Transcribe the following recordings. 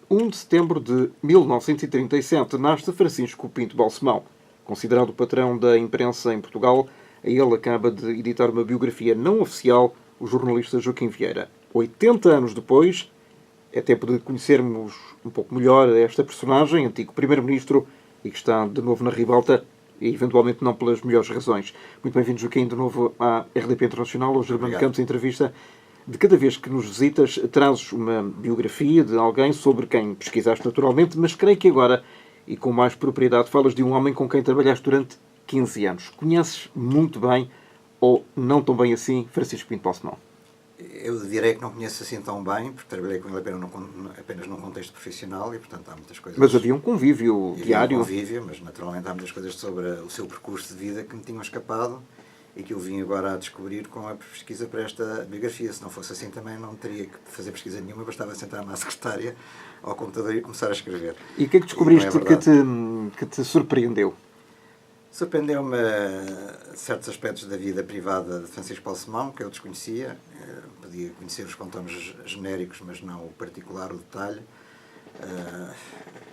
1 de setembro de 1937 nasce Francisco Pinto Balsemão. Considerado o patrão da imprensa em Portugal, a ele acaba de editar uma biografia não oficial, o jornalista Joaquim Vieira. 80 anos depois, é tempo de conhecermos um pouco melhor esta personagem, antigo primeiro-ministro, e que está de novo na ribalta, e eventualmente não pelas melhores razões. Muito bem-vindo, Joaquim, de novo à RDP Internacional, ao Germano Campos, entrevista. De cada vez que nos visitas, trazes uma biografia de alguém sobre quem pesquisaste naturalmente, mas creio que agora, e com mais propriedade, falas de um homem com quem trabalhaste durante 15 anos. Conheces muito bem, ou não tão bem assim, Francisco Pinto Balsemão? Eu direi que não conheço assim tão bem, porque trabalhei com ele apenas num contexto profissional e, portanto, há muitas coisas... Mas havia um convívio diário? Havia um convívio, mas naturalmente há muitas coisas sobre o seu percurso de vida que me tinham escapado e que eu vim agora a descobrir com a pesquisa para esta biografia. Se não fosse assim, também não teria que fazer pesquisa nenhuma, bastava sentar-me à secretária, ao computador e começar a escrever. E o que é que descobriste que te surpreendeu? Surpreendeu-me certos aspectos da vida privada de Francisco Balsemão, que eu desconhecia. Podia conhecer os contornos genéricos, mas não o particular, o detalhe.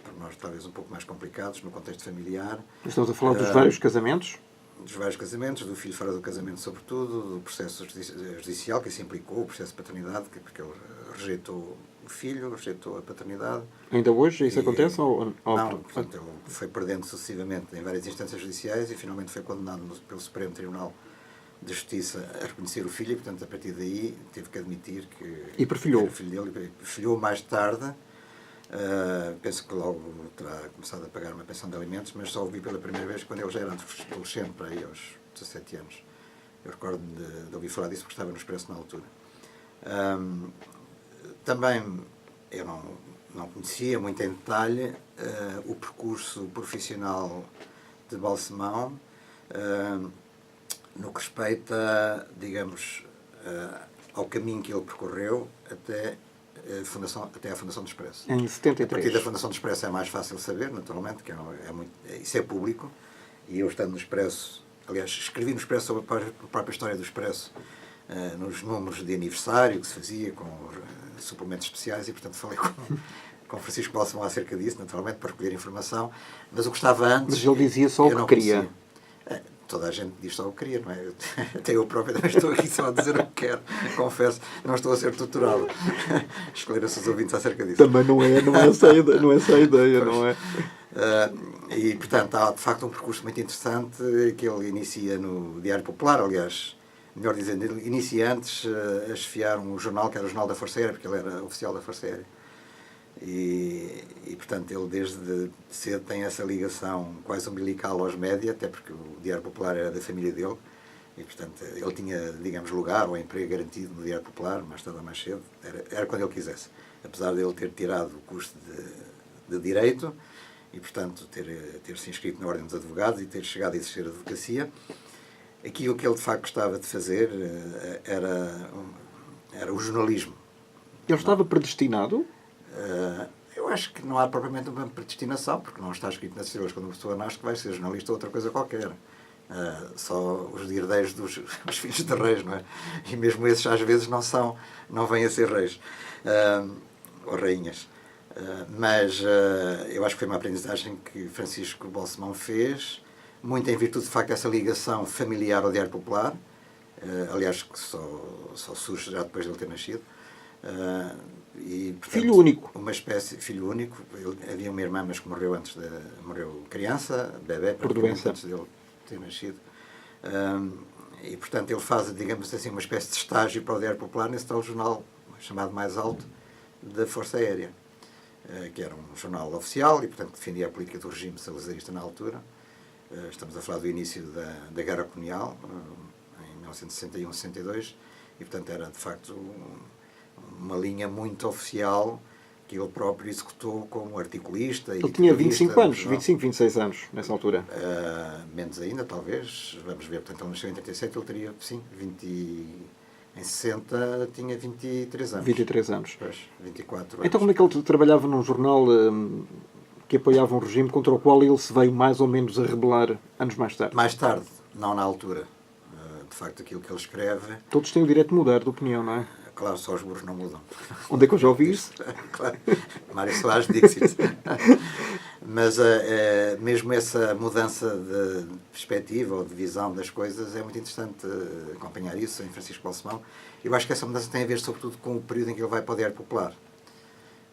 Por nós, talvez, um pouco mais complicados no contexto familiar. Estamos a falar dos vários casamentos? Dos vários casamentos, do filho fora do casamento, sobretudo, do processo judicial que isso implicou, o processo de paternidade, porque ele rejeitou o filho, rejeitou a paternidade. Ainda hoje isso acontece? Não, portanto, ele foi perdendo sucessivamente em várias instâncias judiciais e finalmente foi condenado pelo Supremo Tribunal de Justiça a reconhecer o filho e, portanto, a partir daí teve que admitir que e perfilhou. Era o filho dele. Perfilhou mais tarde. Penso que logo terá começado a pagar uma pensão de alimentos, mas só o vi pela primeira vez quando ele já era adolescente, para aí aos 17 anos. Eu recordo-me de ouvir falar disso porque estava no Expresso na altura. Também eu não conhecia muito em detalhe o percurso profissional de Balsemão no que respeita, digamos, ao caminho que ele percorreu até à Fundação do Expresso. Em 73. A partir da Fundação do Expresso é mais fácil saber, naturalmente, que isso é público, e eu estando no Expresso, aliás, escrevi no Expresso sobre a própria história do Expresso, nos números de aniversário que se fazia, com suplementos especiais, e portanto falei com Francisco Balsemão acerca disso, naturalmente, para recolher informação, mas o que estava antes... Mas ele dizia só o que queria. Toda a gente diz só o que queria, não é? Até eu próprio também estou aqui só a dizer o que quero, confesso, não estou a ser torturado. Esclareço os ouvintes acerca disso. Também não é essa a ideia, não é? E, portanto, há de facto um percurso muito interessante que ele inicia no Diário Popular, aliás, melhor dizendo, ele inicia antes a chefiar um jornal que era o Jornal da Força Aérea, porque ele era oficial da Força Aérea. E, portanto, ele desde cedo tem essa ligação quase umbilical aos média, até porque o Diário Popular era da família dele, e, portanto, ele tinha, digamos, lugar ou emprego garantido no Diário Popular, mais tarde ou mais cedo, era quando ele quisesse. Apesar de ele ter tirado o curso de Direito, e, portanto, ter se inscrito na Ordem dos Advogados e ter chegado a exercer a advocacia, aquilo que ele, de facto, gostava de fazer era o jornalismo. Ele estava predestinado? Eu acho que não há propriamente uma predestinação, porque não está escrito nas estrelas quando uma pessoa nasce que vai ser jornalista ou outra coisa qualquer. Só os herdeiros dos filhos de reis, não é? E mesmo esses às vezes não vêm a ser reis ou rainhas. Mas eu acho que foi uma aprendizagem que Francisco Balsemão fez, muito em virtude de facto dessa ligação familiar ao Diário Popular, aliás que só surge já depois de ele ter nascido. E, portanto, filho único. Uma espécie, filho único. Havia uma irmã, mas que morreu morreu criança, bebê, praticamente antes dele ter nascido. E, portanto, ele faz, digamos assim, uma espécie de estágio para o Diário Popular nesse tal jornal chamado Mais Alto da Força Aérea, que era um jornal oficial e, portanto, defendia a política do regime salazarista na altura. Estamos a falar do início da Guerra Colonial, em 1961-62, e, portanto, era, de facto, uma linha muito oficial que ele próprio executou como articulista. Ele tinha 25 anos, 25, 26 anos, nessa altura. Menos ainda, talvez. Vamos ver, portanto, ele nasceu em 37, ele teria, sim, em 60 tinha 23 anos. 23 anos. Pois, 24 anos. Então como é que ele trabalhava num jornal que apoiava um regime contra o qual ele se veio mais ou menos a rebelar anos mais tarde? Mais tarde, não na altura. De facto, aquilo que ele escreve... Todos têm o direito de mudar de opinião, não é? Claro, só os burros não mudam. Onde é que eu já ouvi isso? Claro, Mário Soares Dixit. Mas mesmo essa mudança de perspectiva ou de visão das coisas é muito interessante acompanhar isso em Francisco Balsemão. Eu acho que essa mudança tem a ver sobretudo com o período em que ele vai para o Diário Popular.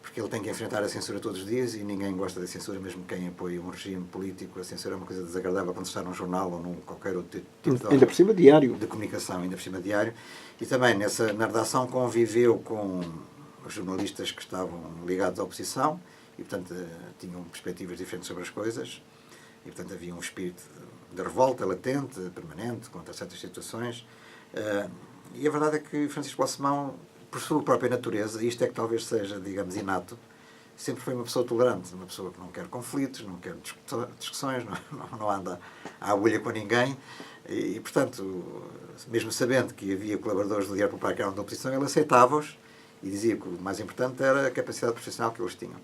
Porque ele tem que enfrentar a censura todos os dias e ninguém gosta da censura, mesmo quem apoia um regime político. A censura é uma coisa desagradável quando está num jornal ou num qualquer outro tipo de, ainda por cima diário. De comunicação, ainda por cima diário. E também na redação conviveu com os jornalistas que estavam ligados à oposição e, portanto, tinham perspectivas diferentes sobre as coisas. E, portanto, havia um espírito de revolta latente, permanente, contra certas situações. E a verdade é que Francisco Balsemão, por sua própria natureza, isto é que talvez seja, digamos, inato, sempre foi uma pessoa tolerante, uma pessoa que não quer conflitos, não quer discussões, não anda à agulha com ninguém e, portanto, mesmo sabendo que havia colaboradores do Diário Popular que eram da oposição, ele aceitava-os e dizia que o mais importante era a capacidade profissional que eles tinham.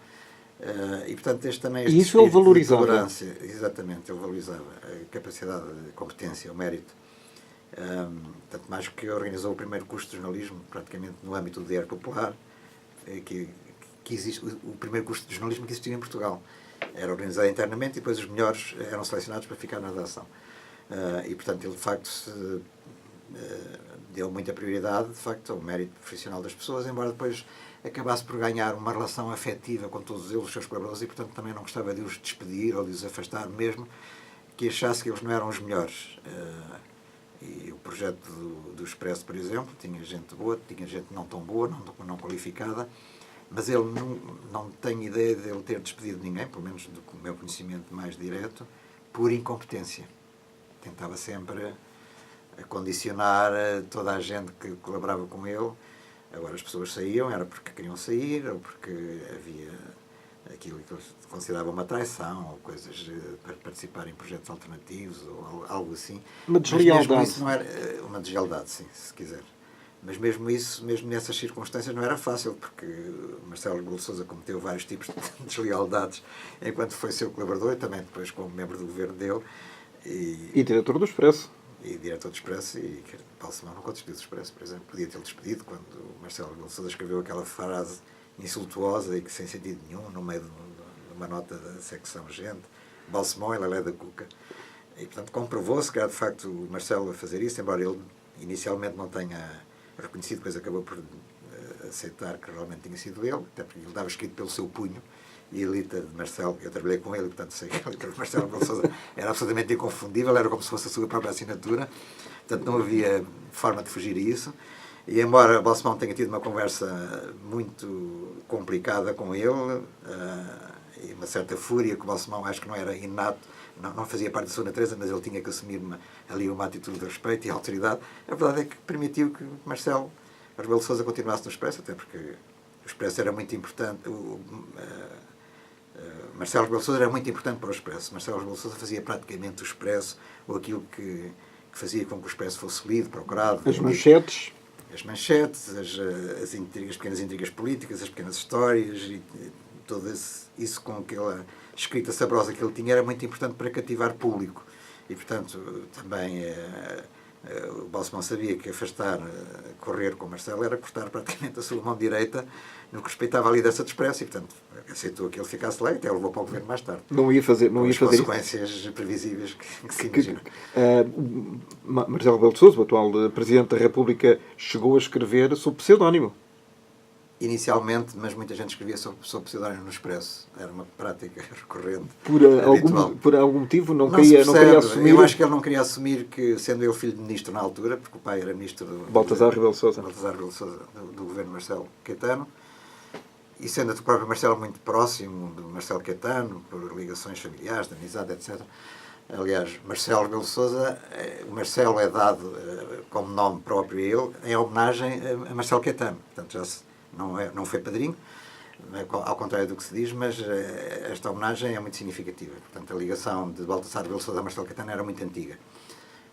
E, portanto, este isso ele valorizava. Tolerância, exatamente, ele valorizava a capacidade, a competência, o mérito. Tanto mais que organizou o primeiro curso de jornalismo, praticamente no âmbito do Diário Popular, que existe, o primeiro curso de jornalismo que existiu em Portugal. Era organizado internamente e depois os melhores eram selecionados para ficar na redação. E, portanto, ele, de facto, deu muita prioridade, de facto, ao mérito profissional das pessoas, embora depois acabasse por ganhar uma relação afetiva com todos eles, os seus colaboradores, e, portanto, também não gostava de os despedir ou de os afastar, mesmo que achasse que eles não eram os melhores. E o projeto do Expresso, por exemplo, tinha gente boa, tinha gente não tão boa, não qualificada, mas ele não tem ideia de ele ter despedido ninguém, pelo menos do meu conhecimento mais direto, por incompetência. Tentava sempre condicionar toda a gente que colaborava com ele. Agora, as pessoas saíam, era porque queriam sair, ou porque havia aquilo que eles consideravam uma traição, ou coisas para participar em projetos alternativos, ou algo assim. Uma deslealdade. Mas mesmo isso não era, uma deslealdade, sim, se quiser. Mas mesmo isso, mesmo nessas circunstâncias, não era fácil, porque Marcelo Rebelo de Sousa cometeu vários tipos de deslealdades enquanto foi seu colaborador e também depois como membro do governo dele. E diretor do Expresso. E diretor do Expresso, e Balsemão nunca despediu do Expresso, por exemplo. Podia tê-lo despedido quando Marcelo Rebelo de Sousa escreveu aquela frase insultuosa e que sem sentido nenhum, no meio de uma nota da secção Gente, Balsemão é Lelé da Cuca. E, portanto, comprovou-se que era, de facto, o Marcelo a fazer isso, embora ele inicialmente não tenha reconhecido, depois acabou por aceitar que realmente tinha sido ele, até porque ele estava escrito pelo seu punho, e a letra de Marcelo, eu trabalhei com ele, portanto sei que a letra de Marcelo Rebelo de Sousa era absolutamente inconfundível, era como se fosse a sua própria assinatura, portanto não havia forma de fugir a isso. E embora Balsemão tenha tido uma conversa muito complicada com ele, e uma certa fúria, que o Balsemão acho que não era inato, não fazia parte da sua natureza, mas ele tinha que assumir ali uma atitude de respeito e autoridade, a verdade é que permitiu que Marcelo Rebelo de Sousa continuasse no Expresso, até porque o Expresso era muito importante, Marcelo Rebelo de Sousa era muito importante para o Expresso. Marcelo Rebelo de Sousa fazia praticamente o Expresso, ou aquilo que fazia com que o Expresso fosse lido, procurado. As manchetes. As manchetes, as pequenas intrigas políticas, as pequenas histórias, e todo isso com aquela escrita saborosa que ele tinha era muito importante para cativar público. E, portanto, também o Balsemão sabia que correr com o Marcelo era cortar praticamente a sua mão direita no que respeitava à liderança do Expresso e, portanto, aceitou que ele ficasse lá e até o levou para o governo mais tarde. Não ia fazer consequências previsíveis que se imaginam. Marcelo Rebelo de Sousa, o atual Presidente da República, chegou a escrever sob pseudónimo. Inicialmente, mas muita gente escrevia sob pseudónimo no Expresso. Era uma prática recorrente. Por algum motivo não queria assumir. Eu acho que ele não queria assumir que, sendo ele filho de ministro na altura, porque o pai era ministro Baltasar Rebelo de Sousa, do governo Marcelo Caetano, e sendo o próprio Marcelo muito próximo do Marcelo Caetano, por ligações familiares, de amizade, etc. Aliás, Marcelo Rebelo de Sousa, o Marcelo é dado como nome próprio a ele, em homenagem a Marcelo Caetano. Portanto, não foi padrinho, ao contrário do que se diz, mas esta homenagem é muito significativa. Portanto, a ligação de Baltasar Rebelo de Sousa a Marcelo Caetano era muito antiga.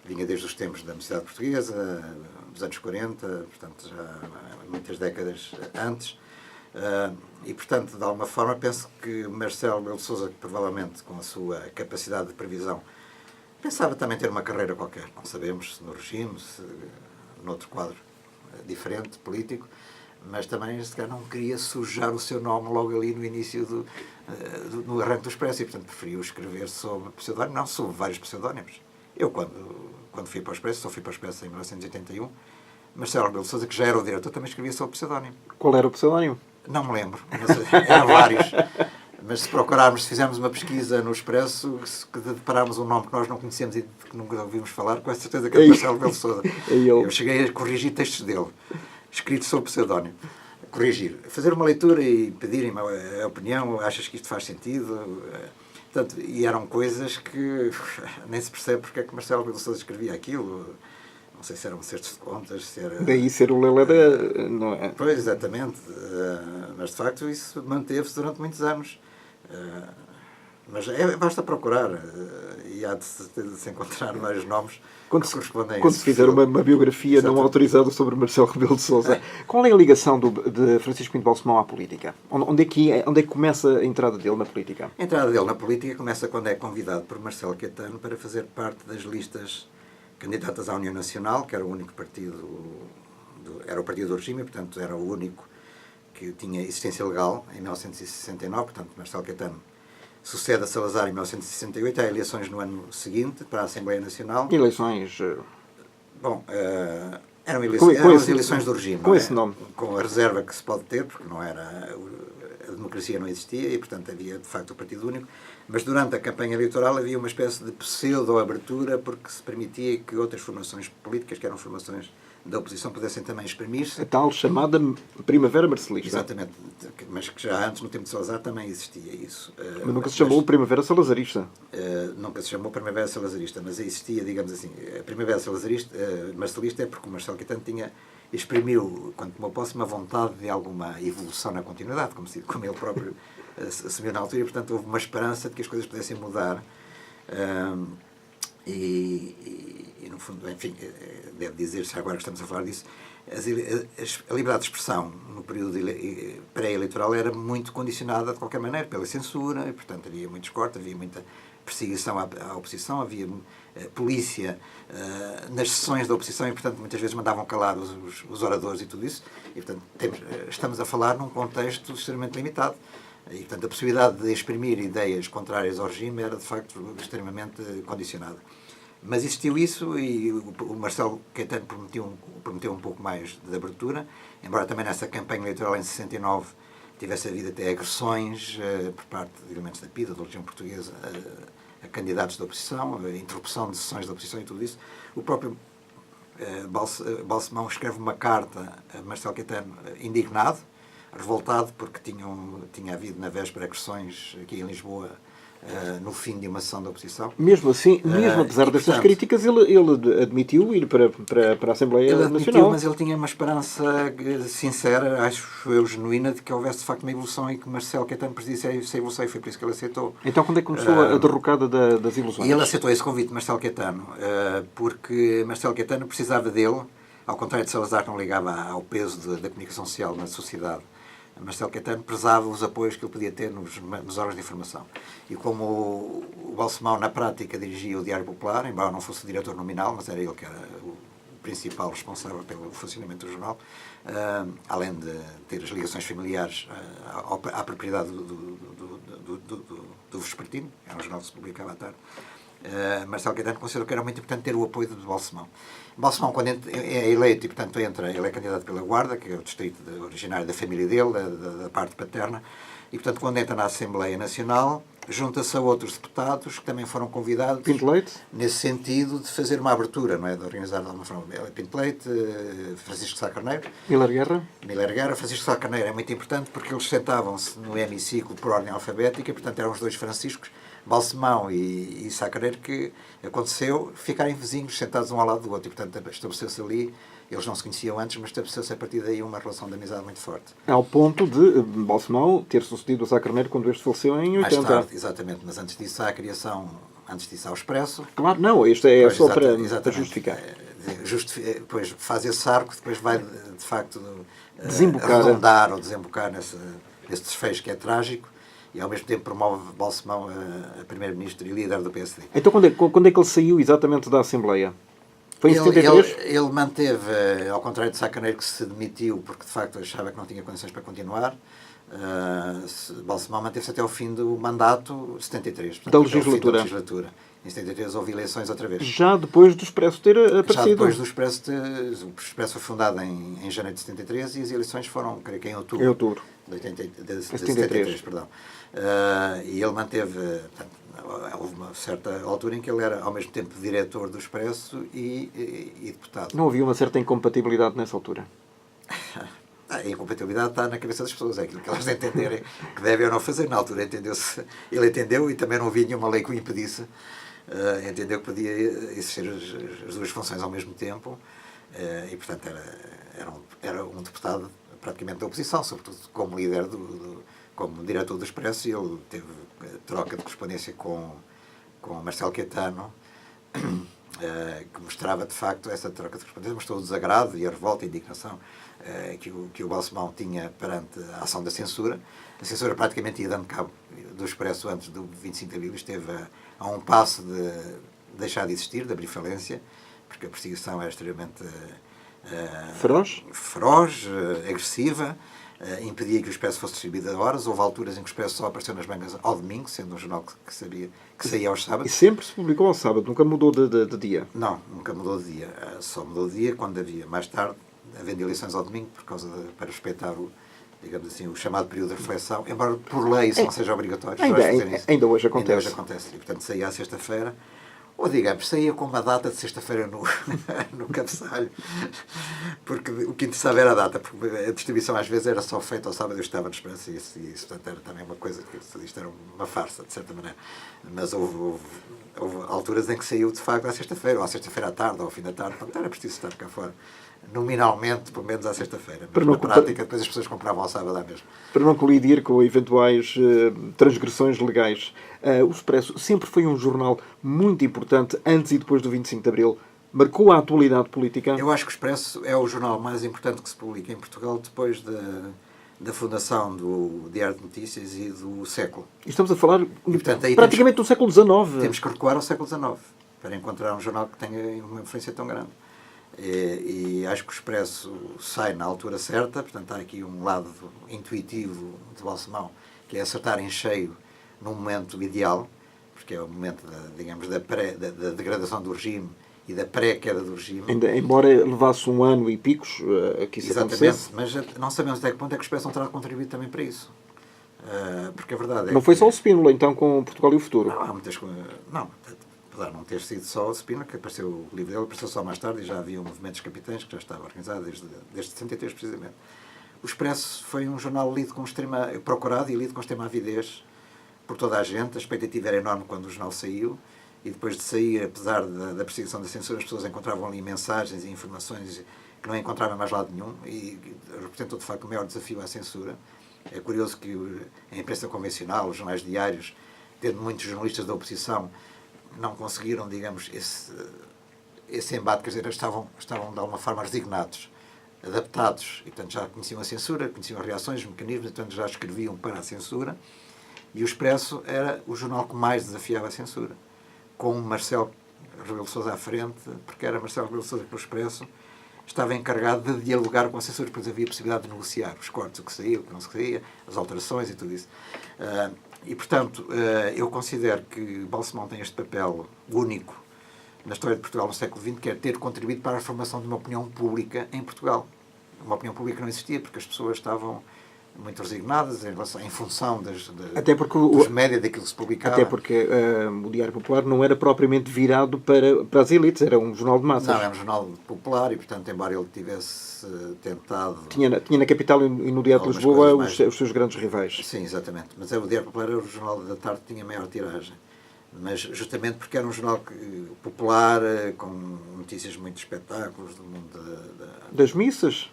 Vinha desde os tempos da Universidade Portuguesa, dos anos 40, portanto, já muitas décadas antes. E, portanto, de alguma forma, penso que Marcelo Rebelo de Sousa, provavelmente com a sua capacidade de previsão, pensava também ter uma carreira qualquer. Não sabemos se no regime, se noutro quadro diferente, político, mas também se calhar não queria sujar o seu nome logo ali no início no arranque do Expresso e, portanto, preferiu escrever sob pseudónimo, não, sob vários pseudónimos. Eu, quando fui para o Expresso, só fui para o Expresso em 1981, Marcelo Rebelo de Sousa, que já era o diretor, também escrevia sob pseudónimo. Qual era o pseudónimo? Não me lembro, mas eram vários. Mas se procurarmos, se fizermos uma pesquisa no Expresso, que depararmos um nome que nós não conhecemos e de que nunca ouvimos falar, com certeza que é Marcelo Rebelo de Sousa. Eu cheguei a corrigir textos dele, escritos sob pseudónimo. Corrigir. Fazer uma leitura e pedirem-me a opinião, achas que isto faz sentido? Portanto, e eram coisas que nem se percebe porque é que Marcelo Rebelo de Sousa escrevia aquilo. Não sei se eram cestos de contas, se era... Daí ser o Lelé não é? Pois, exatamente. Mas, de facto, isso manteve-se durante muitos anos. Mas basta procurar e há de se encontrar vários nomes que correspondem a isso. Quando se fizer uma biografia não autorizada sobre Marcelo Rebelo de Sousa, qual é a ligação de Francisco Pinto Balsemão à política? Onde é que começa a entrada dele na política? A entrada dele na política começa quando é convidado por Marcelo Caetano para fazer parte das listas candidatas à União Nacional, que era o único partido, era o partido do regime, portanto era o único que tinha existência legal em 1969, portanto Marcelo Caetano sucede a Salazar em 1968, há eleições no ano seguinte para a Assembleia Nacional. Eleições... Bom, eram as eleições do regime. Com esse nome. Com a reserva que se pode ter, porque não era... A democracia não existia e, portanto, havia, de facto, o partido único. Mas durante a campanha eleitoral havia uma espécie de pseudo-abertura porque se permitia que outras formações políticas, que eram formações da oposição, pudessem também exprimir-se. A tal chamada Primavera Marcelista. Exatamente, mas que já antes, no tempo de Salazar, também existia isso. Mas nunca se chamou Primavera Salazarista. Nunca se chamou Primavera Salazarista, mas existia, digamos assim, a Primavera Salazarista, Marcelista é porque o Marcelo Caetano exprimiu, quando tomou posse, uma vontade de alguma evolução na continuidade, como ele próprio assumiu na altura, e, portanto, houve uma esperança de que as coisas pudessem mudar. E, no fundo, enfim, deve dizer-se, agora que estamos a falar disso, a liberdade de expressão no período pré-eleitoral era muito condicionada, de qualquer maneira, pela censura, e, portanto, havia muitos cortes, havia muita perseguição à oposição, havia polícia nas sessões da oposição e, portanto, muitas vezes mandavam calar os oradores e tudo isso. E, portanto, estamos a falar num contexto extremamente limitado. E, portanto, a possibilidade de exprimir ideias contrárias ao regime era, de facto, extremamente condicionada. Mas existiu isso e o Marcelo Caetano prometeu um pouco mais de abertura, embora também nessa campanha eleitoral em 69 tivesse havido até agressões por parte de elementos da PIDE, da Legião Portuguesa, a candidatos da oposição, a interrupção de sessões da oposição e tudo isso. O próprio Balsemão escreve uma carta a Marcelo Caetano indignado, revoltado, porque tinha havido na véspera agressões aqui em Lisboa no fim de uma sessão da oposição. Mesmo assim, mesmo apesar destas críticas, ele admitiu ir para a Assembleia Nacional. Nacional. Admitiu, mas ele tinha uma esperança sincera, acho eu, genuína, de que houvesse de facto uma evolução e que Marcelo Caetano presidisse essa evolução, e foi por isso que ele aceitou. Então quando é que começou a derrocada das ilusões? E ele aceitou esse convite de Marcelo Caetano, porque Marcelo Caetano precisava dele, ao contrário de Salazar, que não ligava ao peso da comunicação social na sociedade. Marcelo Caetano prezava os apoios que ele podia ter nos órgãos de informação. E como o Balsemão, na prática, dirigia o Diário Popular, embora não fosse o diretor nominal, mas era ele que era o principal responsável pelo funcionamento do jornal, além de ter as ligações familiares à propriedade do Vespertino, era um jornal que se publicava à tarde, Marcelo Caetano considerou que era muito importante ter o apoio do Balsemão. Balsemão, quando é eleito e, portanto, ele é candidato pela Guarda, que é o distrito originário da família dele, da parte paterna, e, portanto, quando entra na Assembleia Nacional, junta-se a outros deputados que também foram convidados, Pinto Leite, nesse sentido de fazer uma abertura, não é? De organizar de alguma forma. Pinto Leite, Francisco Sá Carneiro. Miller Guerra. Francisco Sá Carneiro é muito importante porque eles sentavam-se no hemiciclo por ordem alfabética, portanto, eram os dois Franciscos, Balsemão e Sá Carneiro, que aconteceu ficarem vizinhos, sentados um ao lado do outro, e, portanto, estabeleceu-se ali. Eles não se conheciam antes, mas estabeleceu-se a partir daí uma relação de amizade muito forte. Ao ponto de Balsemão ter sucedido o Sá Carneiro quando este faleceu em 80. Mais tarde, exatamente, mas antes disso há a criação, antes disso há o Expresso. Claro, não, isto é só para justificar. Depois faz esse arco, depois vai, de facto, desembocar ou desembocar nesse desfecho que é trágico, e ao mesmo tempo promove Balsemão a primeiro-ministro e líder do PSD. Então quando é que ele saiu exatamente da Assembleia? Foi em 73? Ele manteve, ao contrário de Sá Carneiro, que se demitiu porque de facto achava que não tinha condições para continuar, Balsemão manteve-se até ao fim do mandato, 73, portanto, da até ao fim legislatura. da legislatura. Em 73 houve eleições outra vez. Já depois do Expresso ter aparecido. Já depois do Expresso, o Expresso foi fundado em janeiro de 73 e as eleições foram, creio que em outubro. Em outubro. De 73, perdão. E ele manteve, portanto, houve uma certa altura em que ele era ao mesmo tempo diretor do Expresso e deputado. Não havia uma certa incompatibilidade nessa altura? A incompatibilidade está na cabeça das pessoas, é aquilo que elas entenderem que devem ou não fazer. Na altura ele entendeu e também não havia nenhuma lei que o impedisse. Entendeu que podia exercer as duas funções ao mesmo tempo e, portanto, era um deputado praticamente da oposição, sobretudo como líder, como diretor do Expresso, e ele teve troca de correspondência com Marcelo Caetano, que mostrava, de facto, essa troca de correspondência, mostrou o desagrado e a revolta e a indignação que o Balsemão tinha perante a ação da censura. A censura praticamente ia dando cabo do Expresso antes do 25 de Abril, esteve a um passo de deixar de existir, de abrir falência, porque a perseguição era extremamente feroz, agressiva, impedia que o Expresso fosse distribuído a horas. Houve alturas em que o Expresso só apareceu nas mangas ao domingo, sendo um jornal que saía aos sábados. E sempre se publicou ao sábado, nunca mudou de dia? Não, nunca mudou de dia. Só mudou de dia quando havia, mais tarde, havendo eleições ao domingo, para respeitar digamos assim, o chamado período de reflexão, embora por lei isso não seja obrigatório. Ainda hoje acontece. Ainda hoje acontece. E, portanto, saía à sexta-feira, ou digamos, saía com uma data de sexta-feira no cabeçalho, porque o que interessava era a data, porque a distribuição às vezes era só feita ao sábado. Eu estava no Expresso e isso portanto, era também uma coisa que isto era uma farsa, de certa maneira. Mas houve alturas em que saiu de facto à sexta-feira, ou à sexta-feira à tarde, ou ao fim da tarde, portanto era preciso estar cá fora. Nominalmente, pelo menos à sexta-feira. Mas na prática, depois as pessoas compravam ao sábado à mesma. Para não colidir com eventuais transgressões legais, o Expresso sempre foi um jornal muito importante antes e depois do 25 de Abril. Marcou a atualidade política? Eu acho que o Expresso é o jornal mais importante que se publica em Portugal depois da fundação do Diário de Notícias e do Século. E estamos a falar portanto, praticamente do século XIX. Temos que recuar ao século XIX para encontrar um jornal que tenha uma influência tão grande. E acho que o Expresso sai na altura certa, portanto há aqui um lado intuitivo de Balsemão, que é acertar em cheio num momento ideal, porque é o momento da degradação do regime e da pré-queda do regime. Embora levasse um ano e picos que isso acontecesse. Mas não sabemos até que ponto é que o Expresso não terá contribuído também para isso. Porque a verdade é não foi só o Spínola, então, com Portugal e o Futuro? Não, há muitas coisas. Não, apesar de não ter sido só o Spínola, que apareceu, o livro dele apareceu só mais tarde e já havia um movimento dos capitães que já estava organizado desde 73, precisamente. O Expresso foi um jornal procurado e lido com extrema avidez por toda a gente. A expectativa era enorme quando o jornal saiu e depois de sair, apesar da perseguição da censura, as pessoas encontravam ali mensagens e informações que não encontravam mais lado nenhum e representou de facto o maior desafio à censura. É curioso que a imprensa convencional, os jornais diários, tendo muitos jornalistas da oposição, não conseguiram, digamos, esse embate, quer dizer, estavam de alguma forma resignados, adaptados, e portanto já conheciam a censura, conheciam as reações, os mecanismos, e portanto já escreviam para a censura, e o Expresso era o jornal que mais desafiava a censura, com Marcelo Rebelo de Sousa à frente, porque era Marcelo Rebelo de Sousa que o Expresso estava encarregado de dialogar com a censura, porque havia a possibilidade de negociar os cortes, o que saía, o que não saía, as alterações e tudo isso. E, portanto, eu considero que Balsemão tem este papel único na história de Portugal no século XX, que é ter contribuído para a formação de uma opinião pública em Portugal. Uma opinião pública que não existia, porque as pessoas estavam muito resignadas em função dos médias daquilo que se publicava. Até porque o Diário Popular não era propriamente virado para as elites, era um jornal de massas. Não, era um jornal popular e, portanto, embora ele tivesse tentado... Tinha na Capital e no Diário de Lisboa os seus grandes rivais. Sim, exatamente. Mas o Diário Popular era o jornal da tarde que tinha maior tiragem. Mas justamente porque era um jornal popular, com notícias muito espetáculos do mundo das missas?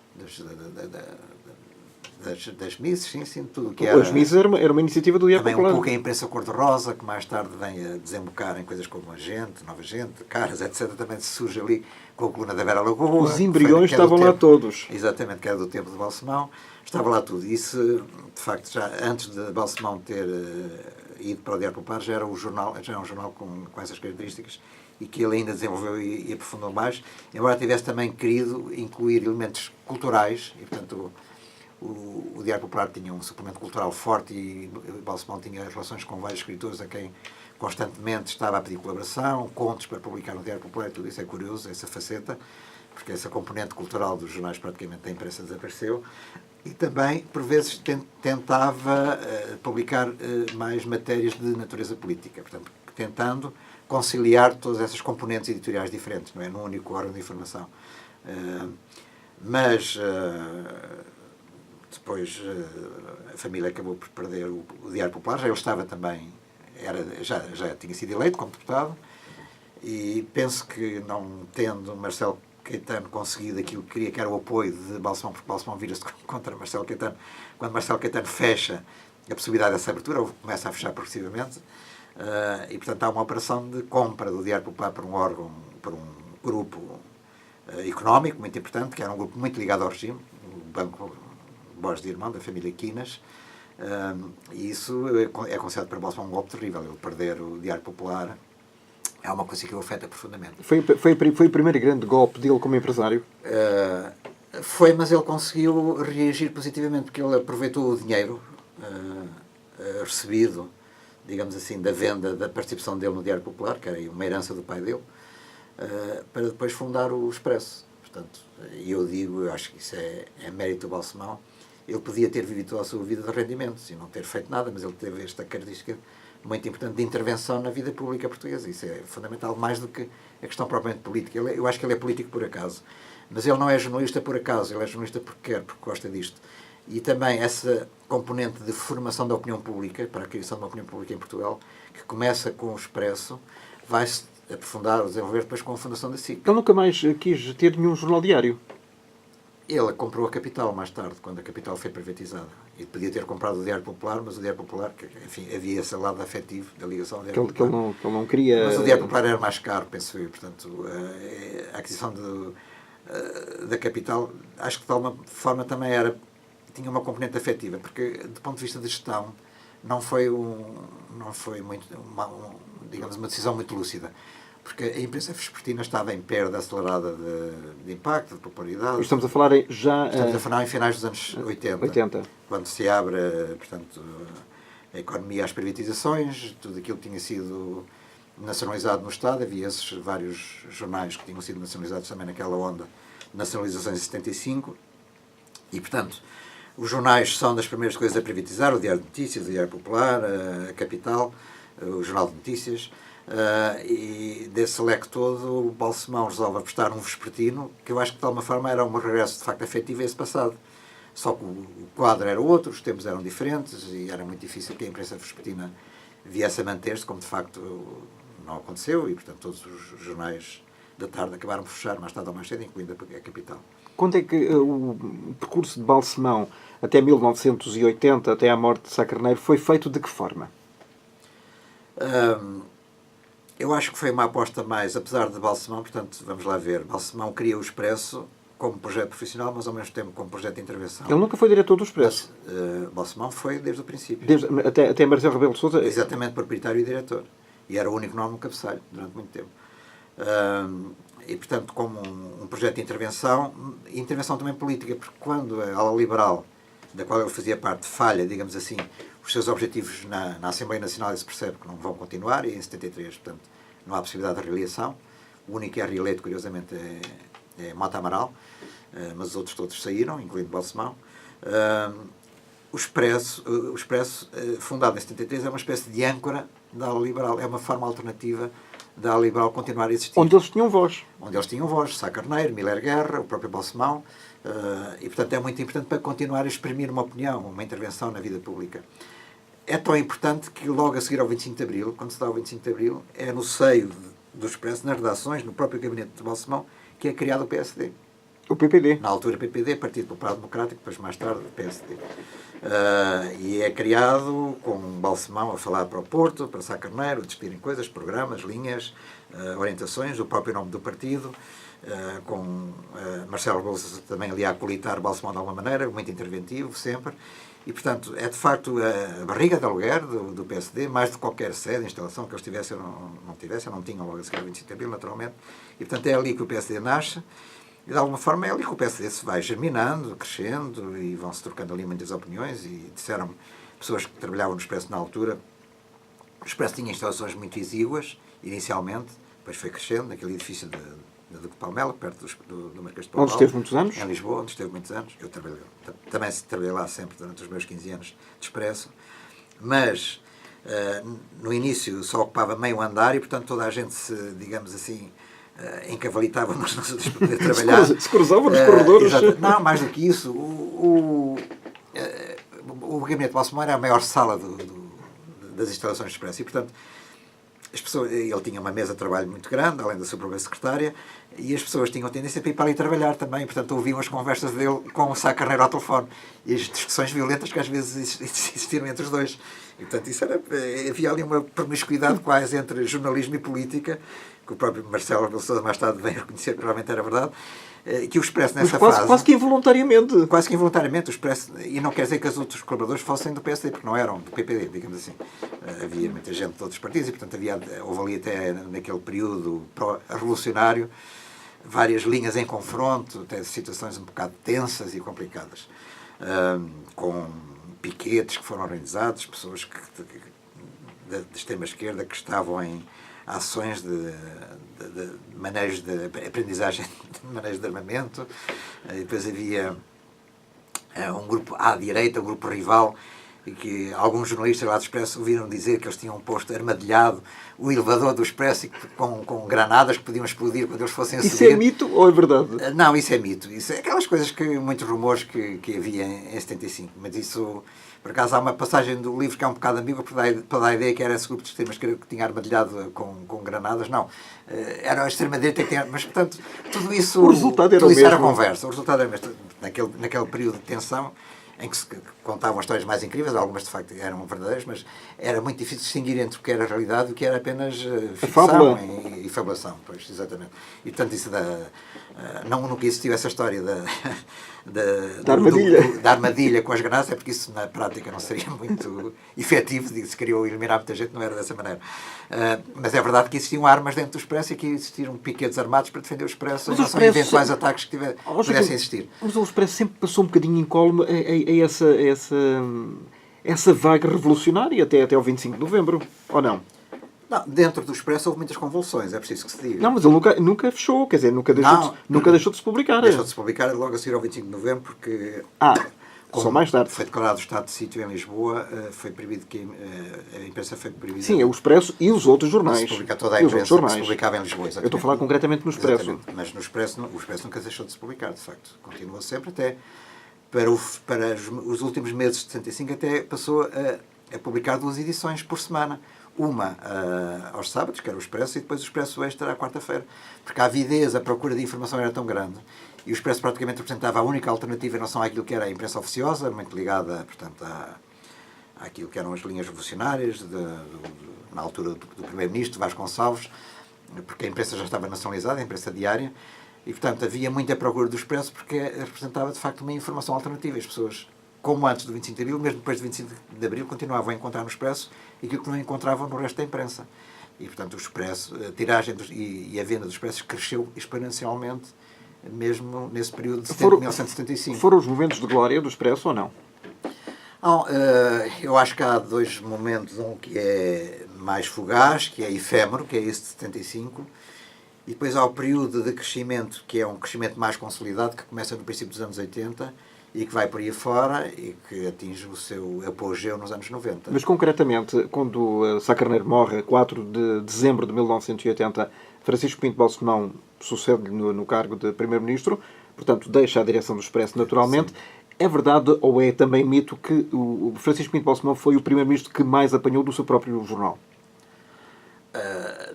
Das missas, sim, tudo o que era... As missas era uma iniciativa do Diário Popular. Também um pouco a imprensa cor-de-rosa, que mais tarde vem a desembocar em coisas como a gente, Nova Gente, Caras, etc. Também surge ali com a coluna da Vera Lagoa. Os embriões estavam lá todos. Exatamente, que era do tempo de Balsemão. Estava lá tudo. Isso, de facto, já antes de Balsemão ter ido para o Diário Popular, já era um jornal com essas características e que ele ainda desenvolveu e aprofundou mais, embora tivesse também querido incluir elementos culturais, e portanto o Diário Popular tinha um suplemento cultural forte e Balsemão tinha relações com vários escritores a quem constantemente estava a pedir colaboração, contos para publicar no Diário Popular, tudo isso é curioso, essa faceta, porque essa componente cultural dos jornais praticamente da imprensa desapareceu, e também, por vezes, tentava publicar mais matérias de natureza política, portanto, tentando conciliar todas essas componentes editoriais diferentes, não é? Num único órgão de informação. Mas depois a família acabou por perder o Diário Popular, já ele estava também, já tinha sido eleito como deputado, e penso que não tendo Marcelo Caetano conseguido aquilo que queria, que era o apoio de Balsemão, porque Balsemão vira-se contra Marcelo Caetano, quando Marcelo Caetano fecha a possibilidade dessa abertura, ou começa a fechar progressivamente, e portanto há uma operação de compra do Diário Popular por um órgão, por um grupo económico muito importante, que era um grupo muito ligado ao regime, o Banco Borges de Irmão, da família Quinas, e isso é considerado para Balsemão um golpe terrível. Ele perder o Diário Popular é uma coisa que o afeta profundamente. Foi o primeiro grande golpe dele como empresário? Foi, mas ele conseguiu reagir positivamente, porque ele aproveitou o dinheiro recebido, digamos assim, da venda da participação dele no Diário Popular, que era uma herança do pai dele, para depois fundar o Expresso. Portanto, eu acho que isso é mérito do Balsemão. Ele podia ter vivido toda a sua vida de rendimentos e não ter feito nada, mas ele teve esta característica muito importante de intervenção na vida pública portuguesa. Isso é fundamental, mais do que a questão propriamente política. Eu acho que ele é político por acaso, mas ele não é jornalista por acaso, ele é jornalista porque quer, porque gosta disto. E também essa componente de formação da opinião pública, para a criação de uma opinião pública em Portugal, que começa com o Expresso, vai-se aprofundar, desenvolver depois com a fundação da SIC. Ele nunca mais quis ter nenhum jornal diário. Ele comprou a Capital mais tarde, quando a Capital foi privatizada. E podia ter comprado o Diário Popular, mas o Diário Popular, enfim, havia esse lado afetivo da ligação ao Diário Popular. Que ele não queria... Mas o Diário Popular era mais caro, penso eu. Portanto, a aquisição da Capital, acho que de alguma forma também tinha uma componente afetiva, porque, do ponto de vista de gestão, não foi digamos, uma decisão muito lúcida. Porque a imprensa vespertina estava em perda acelerada de impacto, de popularidade. E estamos a falar Estamos a falar em finais dos anos 80. Quando se abre, portanto, a economia às privatizações, tudo aquilo que tinha sido nacionalizado no Estado. Havia esses vários jornais que tinham sido nacionalizados também naquela onda de nacionalizações em 75. E, portanto, os jornais são das primeiras coisas a privatizar, o Diário de Notícias, o Diário Popular, a Capital, o Jornal de Notícias. E desse leque todo, o Balsemão resolve apostar num vespertino, que eu acho que de alguma forma era um regresso de facto afetivo a esse passado. Só que o quadro era outro, os tempos eram diferentes e era muito difícil que a imprensa vespertina viesse a manter-se, como de facto não aconteceu, e portanto todos os jornais da tarde acabaram por fechar mais tarde ou mais cedo, incluindo a Capital. Quando é que o percurso de Balsemão até 1980, até à morte de Sá Carneiro, foi feito de que forma? Eu acho que foi uma aposta mais, apesar de Balsemão, portanto, vamos lá ver, Balsemão cria o Expresso como projeto profissional, mas ao mesmo tempo como projeto de intervenção. Ele nunca foi diretor do Expresso. Balsemão foi desde o princípio. Até Marcelo Rebelo de Sousa? Exatamente, proprietário e diretor. E era o único nome no cabeçalho, durante muito tempo. E, portanto, como um projeto de intervenção, e intervenção também política, porque quando a ala liberal, da qual ele fazia parte, falha, digamos assim, os seus objetivos na Assembleia Nacional, se percebe que não vão continuar, e em 73, portanto, não há possibilidade de reeleição. O único que é reeleito, curiosamente, é Mota Amaral, mas os outros todos saíram, incluindo Balsemão. O Expresso, fundado em 73, é uma espécie de âncora da ala liberal, é uma forma alternativa da ala liberal continuar a existir. Onde eles tinham voz. Onde eles tinham voz, Sá Carneiro, Miller Guerra, o próprio Balsemão, e portanto é muito importante para continuar a exprimir uma opinião, uma intervenção na vida pública. É tão importante que logo a seguir ao 25 de Abril, quando se dá o 25 de Abril, é no seio do Expresso, nas redações, no próprio gabinete de Balsemão, que é criado o PSD. O PPD. Na altura PPD, Partido Popular Democrático, depois mais tarde PSD. E é criado com Balsemão a falar para o Porto, para Sá Carneiro, a discutirem coisas, programas, linhas, orientações, o próprio nome do partido. com Marcelo Rebelo também ali a acolitar Balsemão de alguma maneira, muito interventivo sempre. E, portanto, é de facto a barriga de aluguer do PSD, mais de qualquer sede, instalação que eles tivessem ou não tivessem, não tinham logo a seguir o 25 de Abril, naturalmente. E, portanto, é ali que o PSD nasce. E, de alguma forma, é ali que o PSD se vai germinando, crescendo, e vão-se trocando ali muitas opiniões. E disseram pessoas que trabalhavam no Expresso na altura, o Expresso tinha instalações muito exíguas, inicialmente, depois foi crescendo, naquele edifício da Duque de Palmela, perto do Marquês de Pombal. Onde esteve muitos anos? Em Lisboa, onde esteve muitos anos. Eu também trabalhei lá sempre durante os meus 15 anos de Expresso. Mas, no início, só ocupava meio andar e, portanto, toda a gente se, digamos assim, encavalitava umas nas outras para poder trabalhar. Se cruzava nos corredores. Não, mais do que isso. O gabinete de Balsemão era a maior sala das instalações de Expresso e, portanto, as pessoas, ele tinha uma mesa de trabalho muito grande, além da sua própria secretária, e as pessoas tinham tendência para ir para ali trabalhar também, portanto ouviam as conversas dele com o Sá Carneiro ao telefone e as discussões violentas que às vezes existiram entre os dois. E, portanto, havia ali uma promiscuidade quase entre jornalismo e política, que o próprio Marcelo Rebelo de Sousa mais tarde veio reconhecer que realmente era verdade, que o Expresso nessa fase... Quase que involuntariamente. Quase que involuntariamente o Expresso, e não quer dizer que os outros colaboradores fossem do PSD, porque não eram do PPD, digamos assim. Havia muita gente de outros partidos e, portanto, houve ali até naquele período revolucionário várias linhas em confronto, até situações um bocado tensas e complicadas, com piquetes que foram organizados, pessoas da extrema-esquerda que estavam em ações de manejos de aprendizagem, de manejos de armamento. E depois havia um grupo à direita, um grupo rival, e que alguns jornalistas lá do Expresso ouviram dizer que eles tinham posto armadilhado o elevador do Expresso com granadas que podiam explodir quando eles fossem a subir. Isso é mito ou é verdade? Não, isso é mito. Isso é aquelas coisas muitos rumores que havia em 75. Mas isso, por acaso, há uma passagem do livro que é um bocado ambígua para dar a ideia que era esse grupo de extrema-esquerda que tinha armadilhado com granadas. Não. Era a extrema-direita que tinha... Mas, portanto, tudo isso... O resultado era o mesmo. Era conversa. O resultado era mesmo. Naquele período de tensão, em que se contavam histórias mais incríveis, algumas de facto eram verdadeiras, mas era muito difícil distinguir entre o que era realidade e o que era apenas ficção e fabulação, pois, exatamente. E portanto isso nunca existiu essa história da armadilha com as granadas, é porque isso na prática não seria muito efetivo, se queriam eliminar muita gente, não era dessa maneira. Mas é verdade que existiam armas dentro do Expresso e que existiram piquetes armados para defender o Expresso em relação a eventuais ataques que pudessem existir. Mas o Expresso sempre passou um bocadinho incólume a essa vaga revolucionária até ao 25 de novembro, ou não? Não, dentro do Expresso houve muitas convulsões, é preciso que se diga. Não, mas ele nunca fechou, quer dizer, nunca deixou de se publicar. Deixou de se publicar logo a seguir ao 25 de novembro, porque... só mais tarde. Foi declarado o estado de sítio em Lisboa, foi proibido que a imprensa foi proibida. Sim, é o Expresso e os outros jornais. Se publica toda a imprensa que se publicava em Lisboa. Eu estou a falar concretamente no Expresso. Exatamente. Mas no Expresso, o Expresso nunca deixou de se publicar, de facto. Continua sempre até... Para os últimos meses de 75 até passou a publicar 2 edições por semana. Uma aos sábados, que era o Expresso, e depois o Expresso Extra à quarta-feira. Porque a avidez, a procura de informação era tão grande. E o Expresso praticamente representava a única alternativa em relação àquilo que era a imprensa oficiosa, muito ligada, portanto, àquilo que eram as linhas revolucionárias, na altura do Primeiro-Ministro, Vasconcelos, porque a imprensa já estava nacionalizada, a imprensa diária. E, portanto, havia muita procura do Expresso porque representava, de facto, uma informação alternativa. As pessoas, como antes do 25 de Abril, mesmo depois do 25 de Abril, continuavam a encontrar no Expresso aquilo que não encontravam no resto da imprensa. E, portanto, o Expresso, a tiragem e a venda dos Expressos cresceu exponencialmente, mesmo nesse período de 1975. Foram os momentos de glória do Expresso ou não? Eu acho que há 2 momentos. Um que é mais fugaz, que é efêmero, que é esse de 75, e depois há o período de crescimento, que é um crescimento mais consolidado, que começa no princípio dos anos 80 e que vai por aí fora e que atinge o seu apogeu nos anos 90. Mas concretamente, quando Sá Carneiro morre, a 4 de dezembro de 1980, Francisco Pinto Balsemão sucede-lhe no cargo de Primeiro-Ministro, portanto deixa a direção do Expresso naturalmente. Sim. É verdade ou é também mito que o Francisco Pinto Balsemão foi o Primeiro-Ministro que mais apanhou do seu próprio jornal?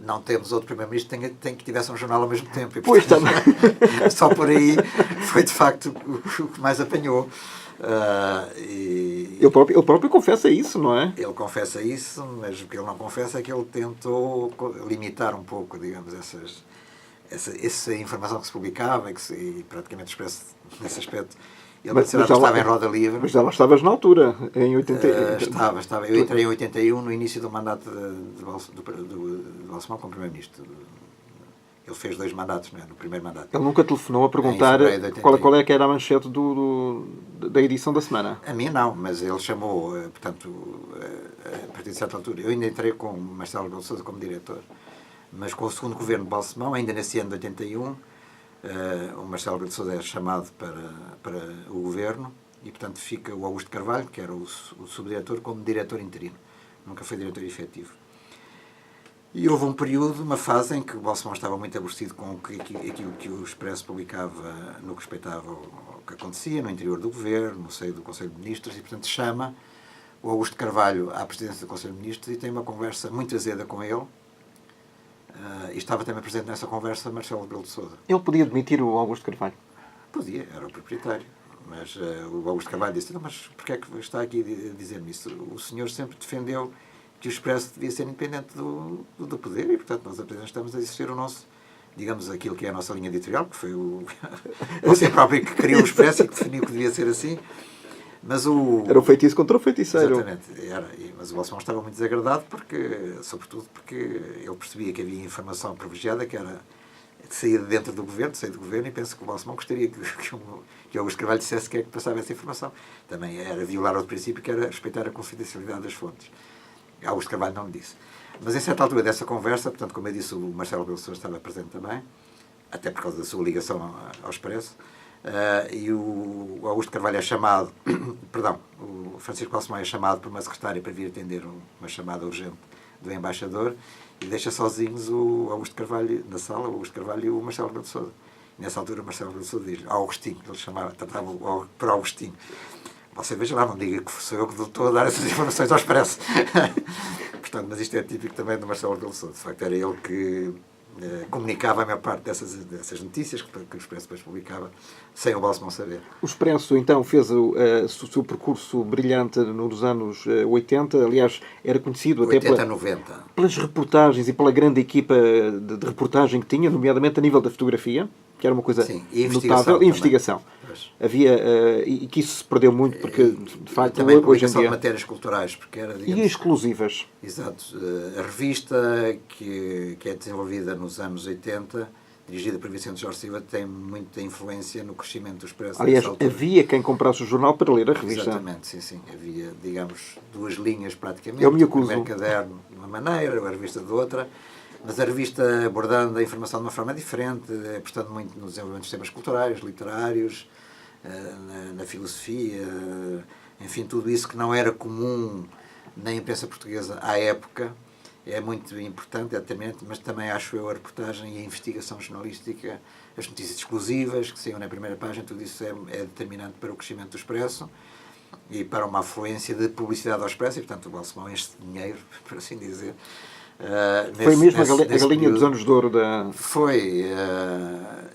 Não temos outro Primeiro-Ministro que tivesse um jornal ao mesmo tempo. E, pois também. Só por aí foi, de facto, o que mais apanhou. Ele próprio confessa isso, não é? Ele confessa isso, mas o que ele não confessa é que ele tentou limitar um pouco, digamos, essa informação que se publicava e praticamente o Expresso, nesse aspecto, ele mas estava em roda livre. Mas já lá estavas na altura, em 80... Estava. Eu entrei em 81, no início do mandato de Balsemão como Primeiro-Ministro. Ele fez 2 mandatos, não é? No primeiro mandato. Ele nunca telefonou a perguntar qual é que era a manchete da edição da semana? A minha não, mas ele chamou, portanto, a partir de certa altura. Eu ainda entrei com o Marcelo Rebelo de Sousa como diretor. Mas com o segundo governo de Balsemão, ainda nesse ano de 81, o Marcelo Rebelo de Sousa é chamado para o governo e, portanto, fica o Augusto Carvalho, que era o subdiretor, como diretor interino. Nunca foi diretor efetivo. E houve um período, uma fase, em que o Balsemão estava muito aborrecido com aquilo que o Expresso publicava no que respeitava ao que acontecia no interior do governo, no seio do Conselho de Ministros, e, portanto, chama o Augusto Carvalho à presidência do Conselho de Ministros e tem uma conversa muito azeda com ele. E estava também presente nessa conversa Marcelo Rebelo de Sousa. Ele podia demitir o Augusto Carvalho? Podia, era o proprietário. Mas o Augusto Carvalho disse: não, mas porquê é que está aqui a dizer-me isso? O senhor sempre defendeu que o Expresso devia ser independente do poder e, portanto, nós apenas estamos a exercer o nosso, digamos, aquilo que é a nossa linha editorial, que foi você próprio que criou o Expresso e que definiu que devia ser assim. Mas era o feitiço contra o feiticeiro. Exatamente. Mas o Balsemão estava muito desagradado, sobretudo porque ele percebia que havia informação privilegiada que era de sair de dentro do governo, e penso que o Balsemão gostaria que o Augusto Carvalho dissesse que é que passava essa informação. Também era violar outro princípio, que era respeitar a confidencialidade das fontes. Augusto Carvalho não me disse. Mas em certa altura dessa conversa, portanto, como eu disse, o Marcelo Rebelo de Sousa estava presente também, até por causa da sua ligação ao Expresso, e o Augusto Carvalho é chamado, perdão, o Francisco Balsemão é chamado por uma secretária para vir atender uma chamada urgente do embaixador e deixa sozinhos o Augusto Carvalho na sala, o Augusto Carvalho e o Marcelo Rebelo de Sousa. E nessa altura o Marcelo Rebelo de Sousa diz: Augustinho, ele tratava por Augustinho. Você veja lá, não diga que sou eu que estou a dar essas informações ao Expresso. Portanto, mas isto é típico também do Marcelo Rebelo de Sousa. De facto, era ele que comunicava a maior parte dessas notícias que o Expresso depois publicava, sem o Balsemão saber. O Expresso, então, fez o seu percurso brilhante nos anos 80, aliás, era conhecido 80, até 90. Pelas reportagens e pela grande equipa de reportagem que tinha, nomeadamente a nível da fotografia, que era uma coisa notável, e investigação. Havia, e que isso se perdeu muito, porque, de facto, também hoje em dia... de matérias culturais, porque era, digamos, e exclusivas. Exato. A revista, que é desenvolvida nos anos 80, dirigida por Vicente Jorge Silva, tem muita influência no crescimento do Expresso. Aliás, havia quem comprasse o jornal para ler a revista. Exatamente, sim. Havia, digamos, 2 linhas praticamente. Eu me acuso. O primeiro caderno de uma maneira, a revista de outra. Mas a revista abordando a informação de uma forma diferente, apostando muito no desenvolvimento de temas culturais, literários, na filosofia, enfim, tudo isso que não era comum na imprensa portuguesa à época, é muito importante, é determinante, mas também acho eu a reportagem e a investigação jornalística, as notícias exclusivas que saíam na primeira página, tudo isso é determinante para o crescimento do Expresso e para uma afluência de publicidade ao Expresso, e portanto o Balsemão enche de dinheiro, por assim dizer. Foi mesmo a galinha período, dos anos de ouro da... Foi,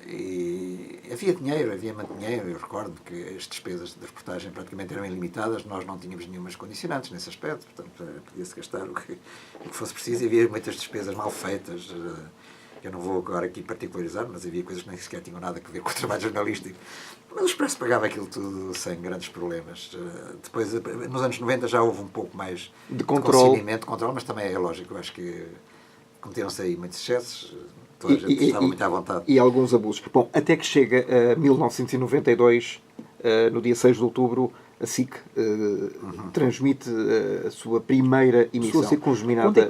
e havia dinheiro, havia muito dinheiro. Eu recordo que as despesas de reportagem praticamente eram ilimitadas, nós não tínhamos nenhumas condicionantes nesse aspecto, portanto podia-se gastar o que fosse preciso, e havia muitas despesas mal feitas. Eu não vou agora aqui particularizar, mas havia coisas que nem sequer tinham nada a ver com o trabalho jornalístico. Mas o Expresso pagava aquilo tudo sem grandes problemas. Depois, nos anos 90, já houve um pouco mais de controle, mas também é lógico. Eu acho que cometeram-se aí muitos excessos, toda a gente estava muito à vontade. E alguns abusos. Bom, até que chega a 1992, no dia 6 de outubro, a SIC transmite a sua primeira emissão. A ser congeminada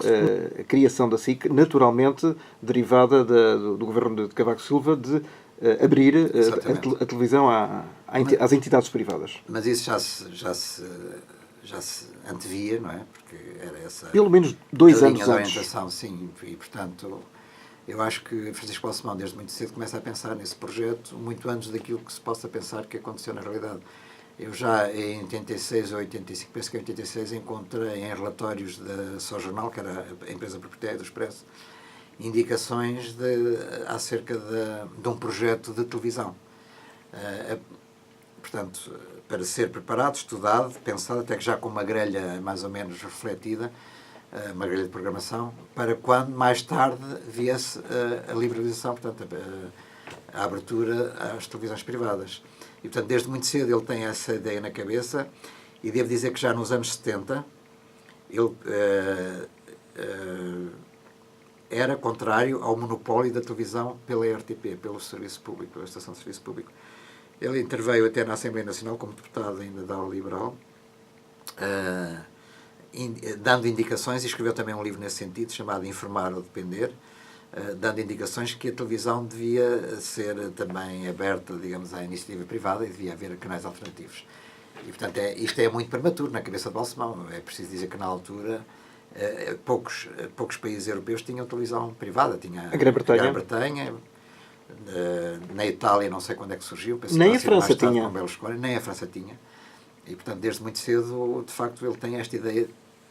a criação da SIC, naturalmente derivada do governo de Cavaco Silva, de abrir a televisão às entidades privadas. Mas isso já se antevia, não é? Porque era essa... Pelo menos 2 anos antes. A orientação, sim. E, portanto, eu acho que Francisco Balsemão, desde muito cedo, começa a pensar nesse projeto, muito antes daquilo que se possa pensar que aconteceu na realidade. Eu já em 86 ou 85, penso que em 86, encontrei em relatórios da Só Jornal, que era a empresa proprietária do Expresso, indicações acerca de um projeto de televisão. Portanto, para ser preparado, estudado, pensado, até que já com uma grelha mais ou menos refletida, uma grelha de programação, para quando mais tarde viesse a liberalização, portanto, a abertura às televisões privadas. E, portanto, desde muito cedo ele tem essa ideia na cabeça, e devo dizer que já nos anos 70 ele era contrário ao monopólio da televisão pela RTP, pelo serviço público, pela estação de serviço público. Ele interveio até na Assembleia Nacional como deputado ainda da Ala Liberal, dando indicações, e escreveu também um livro nesse sentido, chamado Informar ou Depender, dando indicações que a televisão devia ser também aberta, digamos, à iniciativa privada e devia haver canais alternativos. E, portanto, isto é muito prematuro na cabeça de Balsemão. É preciso dizer que, na altura, poucos países europeus tinham televisão privada. Tinha a Grã-Bretanha, na Itália, não sei quando é que surgiu. Nem a França tinha. Nem a França tinha. E, portanto, desde muito cedo, de facto, ele tem esta ideia,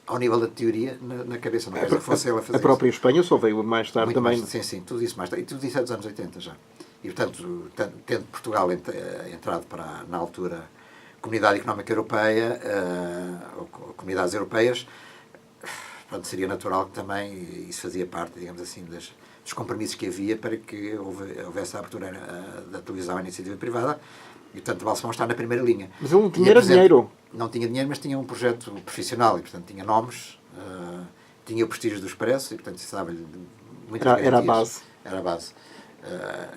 ao nível da teoria, na cabeça. Não que fosse ele a fazer a própria isso. Espanha só veio mais tarde muito também. Sim, tudo isso mais tarde. E tudo isso é dos anos 80 já. E, portanto, tendo Portugal entrado para, na altura, Comunidade Económica Europeia, ou Comunidades Europeias, portanto, seria natural que também isso fazia parte, digamos assim, dos compromissos que havia para que houvesse a abertura da televisão à iniciativa privada. E, portanto, Balsemão está na primeira linha. Mas ele não tinha dinheiro. Não tinha dinheiro, mas tinha um projeto profissional e, portanto, tinha nomes, tinha o prestígio do Expresso e, portanto, isso dava-lhe muitas garantias. Era a base. Era a base.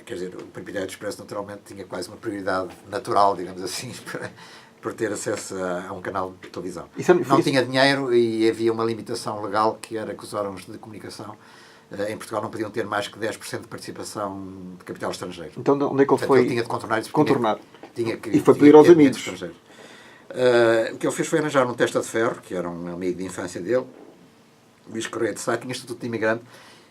Quer dizer, o proprietário do Expresso, naturalmente, tinha quase uma prioridade natural, digamos assim, por ter acesso a um canal de televisão. Não tinha dinheiro e havia uma limitação legal que era que os órgãos de comunicação em Portugal não podiam ter mais que 10% de participação de capital estrangeiro. Então, onde é que ele foi? Ele tinha de contornar isso. E foi pedir aos amigos. O que ele fez foi arranjar um testa de ferro, que era um amigo de infância dele, Luís Correia de Sá, tinha estatuto de imigrante,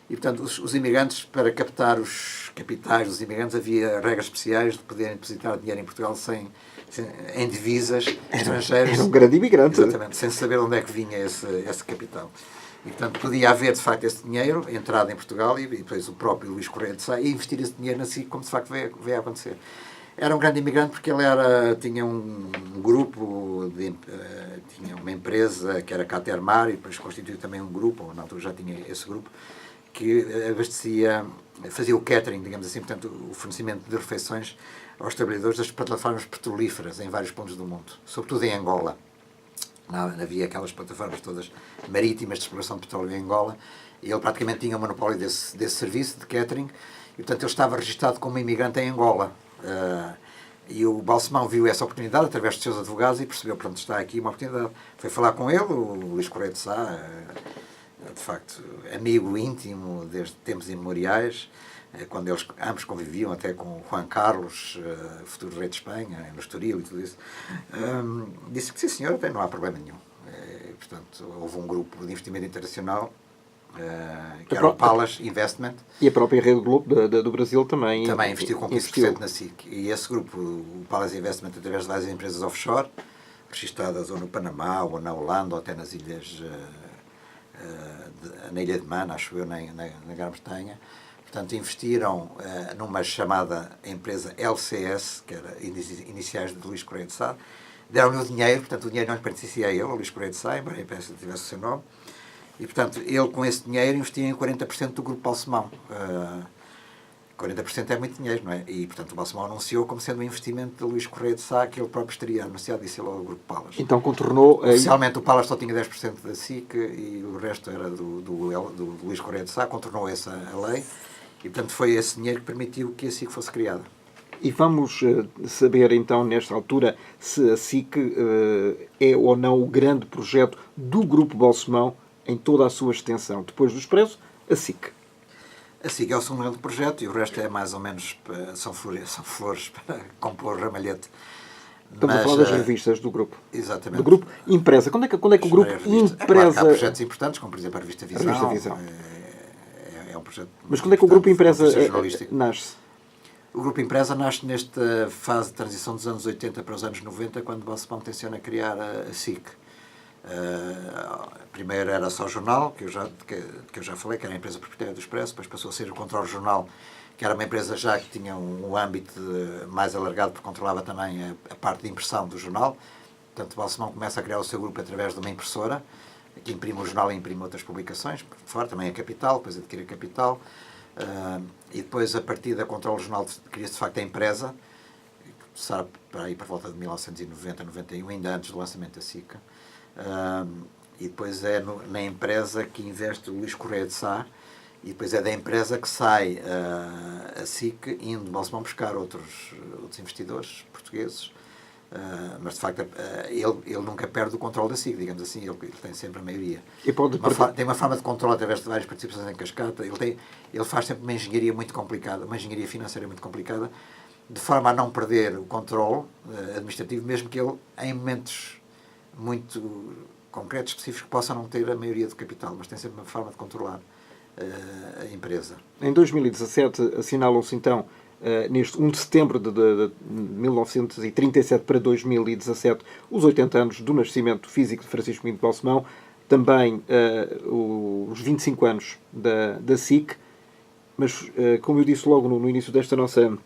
e, portanto, os imigrantes, para captar os capitais dos imigrantes, havia regras especiais de poderem depositar dinheiro em Portugal em divisas estrangeiras. Era um grande imigrante. Exatamente, sem saber onde é que vinha esse capital. E, portanto, podia haver, de facto, esse dinheiro entrado em Portugal e depois o próprio Luís Correia de Sá e investir esse dinheiro na SIC, como de facto veio a acontecer. Era um grande imigrante porque ele tinha um grupo, tinha uma empresa que era Catermar e depois constituiu também um grupo, ou na altura já tinha esse grupo, que fazia o catering, digamos assim, portanto, o fornecimento de refeições aos trabalhadores das plataformas petrolíferas em vários pontos do mundo, sobretudo em Angola. Havia aquelas plataformas todas marítimas de exploração de petróleo em Angola e ele praticamente tinha o monopólio desse serviço de catering e, portanto, ele estava registado como imigrante em Angola. E o Balsemão viu essa oportunidade através dos seus advogados e percebeu, pronto, está aqui uma oportunidade. Foi falar com ele, o Luís Correia de Sá, de facto, amigo íntimo desde tempos imemoriais, quando eles ambos conviviam até com o Juan Carlos, futuro rei de Espanha, no Estoril e tudo isso, disse que sim, senhor, até não há problema nenhum. Portanto, houve um grupo de investimento internacional, que era o Palace Investment. E a própria Rede Globo do Brasil também investiu com 15% na SIC. E esse grupo, o Palace Investment, através de várias empresas offshore, registradas ou no Panamá, ou na Holanda, ou até nas ilhas, na Ilha de Man, acho eu, na Grã-Bretanha. Portanto, investiram numa chamada empresa LCS, que era iniciais de Luís Correia de Sá, deram-lhe o dinheiro, portanto, o dinheiro não lhe pertencia a ele, a Luís Correia de Sá, embora a empresa tivesse o seu nome, e, portanto, ele, com esse dinheiro, investia em 40% do grupo Balsemão. 40% é muito dinheiro, não é? E, portanto, o Balsemão anunciou como sendo um investimento de Luís Correia de Sá, que ele próprio estaria anunciado, disse ele ao grupo Palas. Então contornou... Oficialmente, o Palas só tinha 10% da SIC e o resto era do Luís Correia de Sá, contornou essa lei. E, portanto, foi esse dinheiro que permitiu que a SIC fosse criada. E vamos saber, então, nesta altura, se a SIC é ou não o grande projeto do Grupo Balsemão em toda a sua extensão. Depois do Expresso, a SIC. A SIC é o segundo grande projeto e o resto é mais ou menos, são flores para compor ramalhete. Estamos a falar das revistas do grupo. Exatamente. Do grupo Impresa. Quando é que o grupo Impresa... Claro que há projetos importantes, como por exemplo a revista Visão. A revista Visão. É um projeto. Mas quando é que o grupo Impresa nasce? O grupo Impresa nasce nesta fase de transição dos anos 80 para os anos 90, quando Balsemão tenciona criar a SIC. Primeiro era só o jornal, que eu já falei, que era a empresa proprietária do Expresso, depois passou a ser o Controle Jornal, que era uma empresa já que tinha um âmbito mais alargado, porque controlava também a parte de impressão do jornal. Portanto, Balsemão começa a criar o seu grupo através de uma impressora, que imprime o jornal e imprime outras publicações, por fora também a Capital, depois adquire a Capital, e depois, a partir da Controle Jornal, cria-se de facto a empresa, começar para aí por volta de 1990, 91, ainda antes do lançamento da SIC. E depois é na empresa que investe o Luís Correia de Sá, e depois é da empresa que sai a SIC, indo de Balsemão buscar outros investidores portugueses. Mas de facto ele nunca perde o controle da SIC, digamos assim, ele tem sempre a maioria. Tem uma forma de controle através de várias participações em cascata. Ele faz sempre uma engenharia muito complicada, uma engenharia financeira muito complicada, de forma a não perder o controle administrativo, mesmo que ele, em momentos muito concretos, específicos, possa não ter a maioria do capital, mas tem sempre uma forma de controlar a empresa. Em 2017 assinalam-se então, neste 1 de setembro de 1937 para 2017, os 80 anos do nascimento físico de Francisco Pinto Balsemão, também os 25 anos da SIC, mas, como eu disse logo no início desta nossa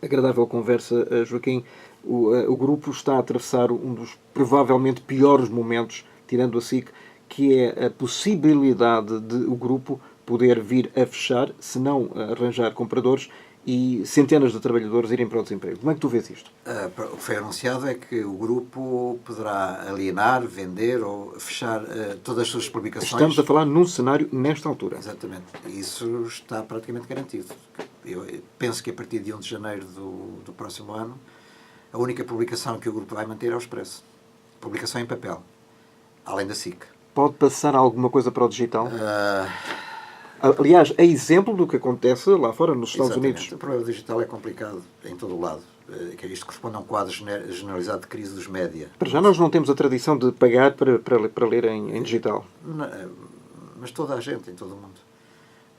agradável conversa, Joaquim, o grupo está a atravessar um dos provavelmente piores momentos, tirando a SIC, que é a possibilidade de o grupo poder vir a fechar, se não arranjar compradores, e centenas de trabalhadores irem para o desemprego. Como é que tu vês isto? O que foi anunciado é que o grupo poderá alienar, vender ou fechar todas as suas publicações. Estamos a falar num cenário nesta altura. Exatamente. Isso está praticamente garantido. Eu penso que a partir de 1 de janeiro do próximo ano, a única publicação que o grupo vai manter é o Expresso. Publicação em papel, além da SIC. Pode passar alguma coisa para o digital? Aliás, é exemplo do que acontece lá fora, nos Estados Unidos. O problema digital é complicado em todo o lado. Isto corresponde a um quadro generalizado de crise dos média. Para já nós não temos a tradição de pagar para ler em digital. Mas toda a gente, em todo o mundo.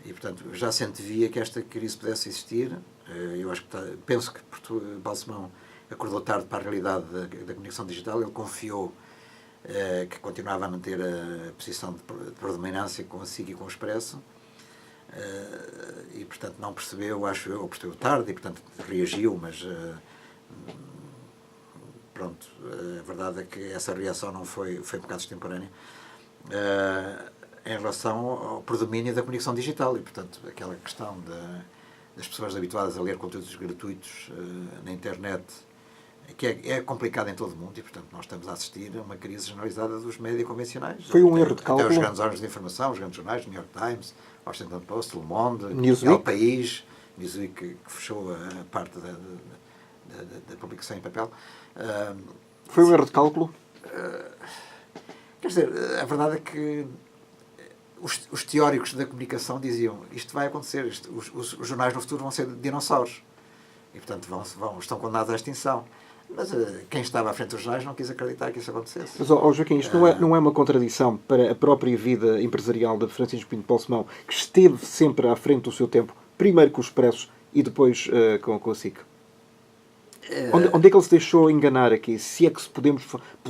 E, portanto, já se antevia que esta crise pudesse existir. Eu acho que penso que Balsemão acordou tarde para a realidade da comunicação digital. Ele confiou que continuava a manter a posição de predominância com a SIC e com o Expresso. E, portanto, não percebeu, acho eu, ou percebeu tarde, e, portanto, reagiu, mas pronto, a verdade é que essa reação não foi um bocado extemporânea em relação ao predomínio da comunicação digital e, portanto, aquela questão das pessoas habituadas a ler conteúdos gratuitos na internet, que é complicado em todo o mundo e, portanto, nós estamos a assistir a uma crise generalizada dos médias convencionais. Foi um erro de cálculo. Até os grandes órgãos de informação, os grandes jornais, New York Times, Washington Post, Le Monde, Newsweek. El País, Newsweek, que fechou a parte da publicação em papel. Foi um erro de cálculo? Quer dizer, a verdade é que os teóricos da comunicação diziam isto vai acontecer, os jornais no futuro vão ser dinossauros e, portanto, estão condenados à extinção. Mas quem estava à frente dos jornais não quis acreditar que isso acontecesse. Mas, Joaquim, isto não é uma contradição para a própria vida empresarial de Francisco Pinto Balsemão, que esteve sempre à frente do seu tempo, primeiro com o Expresso e depois com a SIC? Onde é que ele se deixou enganar aqui? Se é que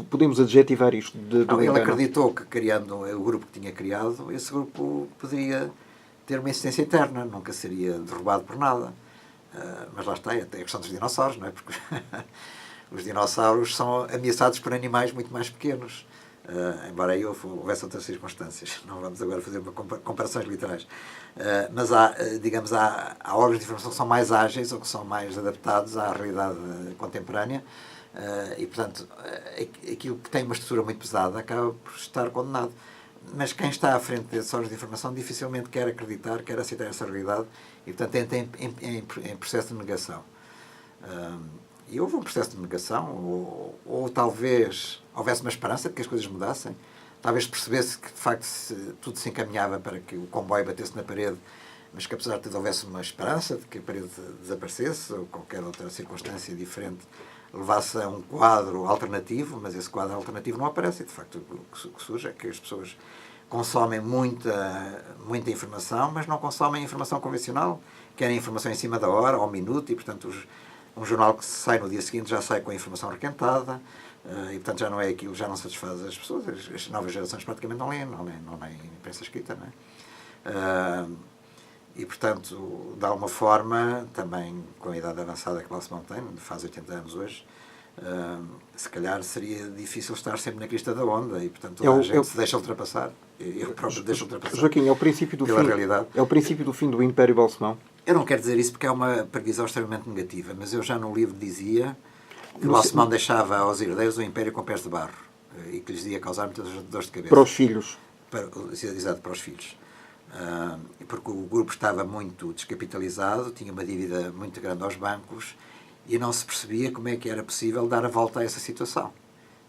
podemos adjetivar isto de ele engano? acreditou que, criando o grupo que tinha criado, esse grupo poderia ter uma existência eterna, nunca seria derrubado por nada. Mas lá está, até a questão dos dinossauros, não é? Porque os dinossauros são ameaçados por animais muito mais pequenos. Embora aí houvesse outras circunstâncias. Não vamos agora fazer comparações literais. Mas há órgãos de informação que são mais ágeis ou que são mais adaptados à realidade contemporânea e, portanto, aquilo que tem uma estrutura muito pesada acaba por estar condenado. Mas quem está à frente desses órgãos de informação dificilmente quer acreditar, quer aceitar essa realidade e, portanto, entra em processo de negação. E houve um processo de negação, ou talvez houvesse uma esperança de que as coisas mudassem. Talvez percebesse que, de facto, tudo se encaminhava para que o comboio batesse na parede, mas que, apesar de tudo, houvesse uma esperança de que a parede desaparecesse, ou qualquer outra circunstância diferente levasse a um quadro alternativo, mas esse quadro alternativo não aparece. E, de facto, o que surge é que as pessoas consomem muita informação, mas não consomem informação convencional, querem informação em cima da hora, ao minuto, e, portanto, um jornal que sai no dia seguinte já sai com a informação requentada, e, portanto, já não é aquilo, já não satisfaz as pessoas. As novas gerações praticamente não leem imprensa escrita, não é? E, portanto, de alguma forma, também com a idade avançada que Balsemão tem, faz 80 anos hoje, Se calhar seria difícil estar sempre na crista da onda e, portanto, toda a gente se deixa ultrapassar. Eu próprio deixo ultrapassar. Joaquim, é o princípio do pela fim, realidade. É o princípio do fim do Império Balsemão? Eu não quero dizer isso porque é uma previsão extremamente negativa, mas eu já no livro dizia que Balsemão deixava aos herdeiros o Império com pés de barro e que lhes ia causar muitas dores de cabeça. Para os filhos. Exato, para os filhos. Porque o grupo estava muito descapitalizado, tinha uma dívida muito grande aos bancos e não se percebia como é que era possível dar a volta a essa situação.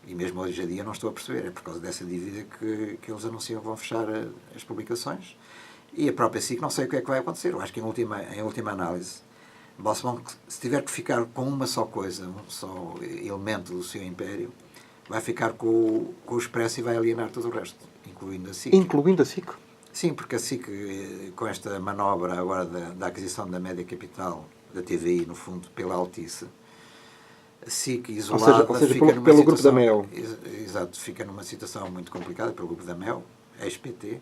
E mesmo hoje em dia não estou a perceber. É por causa dessa dívida que eles anunciam que vão fechar as publicações. E a própria SIC não sei o que é que vai acontecer. Eu acho que em última análise, Balsemão, se tiver que ficar com uma só coisa, um só elemento do seu império, vai ficar com o Expresso e vai alienar todo o resto, incluindo a SIC. Incluindo a SIC? Sim, porque a SIC, com esta manobra agora da aquisição da média capital da TVI, no fundo, pela Altice, a SIC isolada ou seja fica pelo numa situação, grupo da MEL. Exato, fica numa situação muito complicada, pelo grupo da MEL, ex-PT.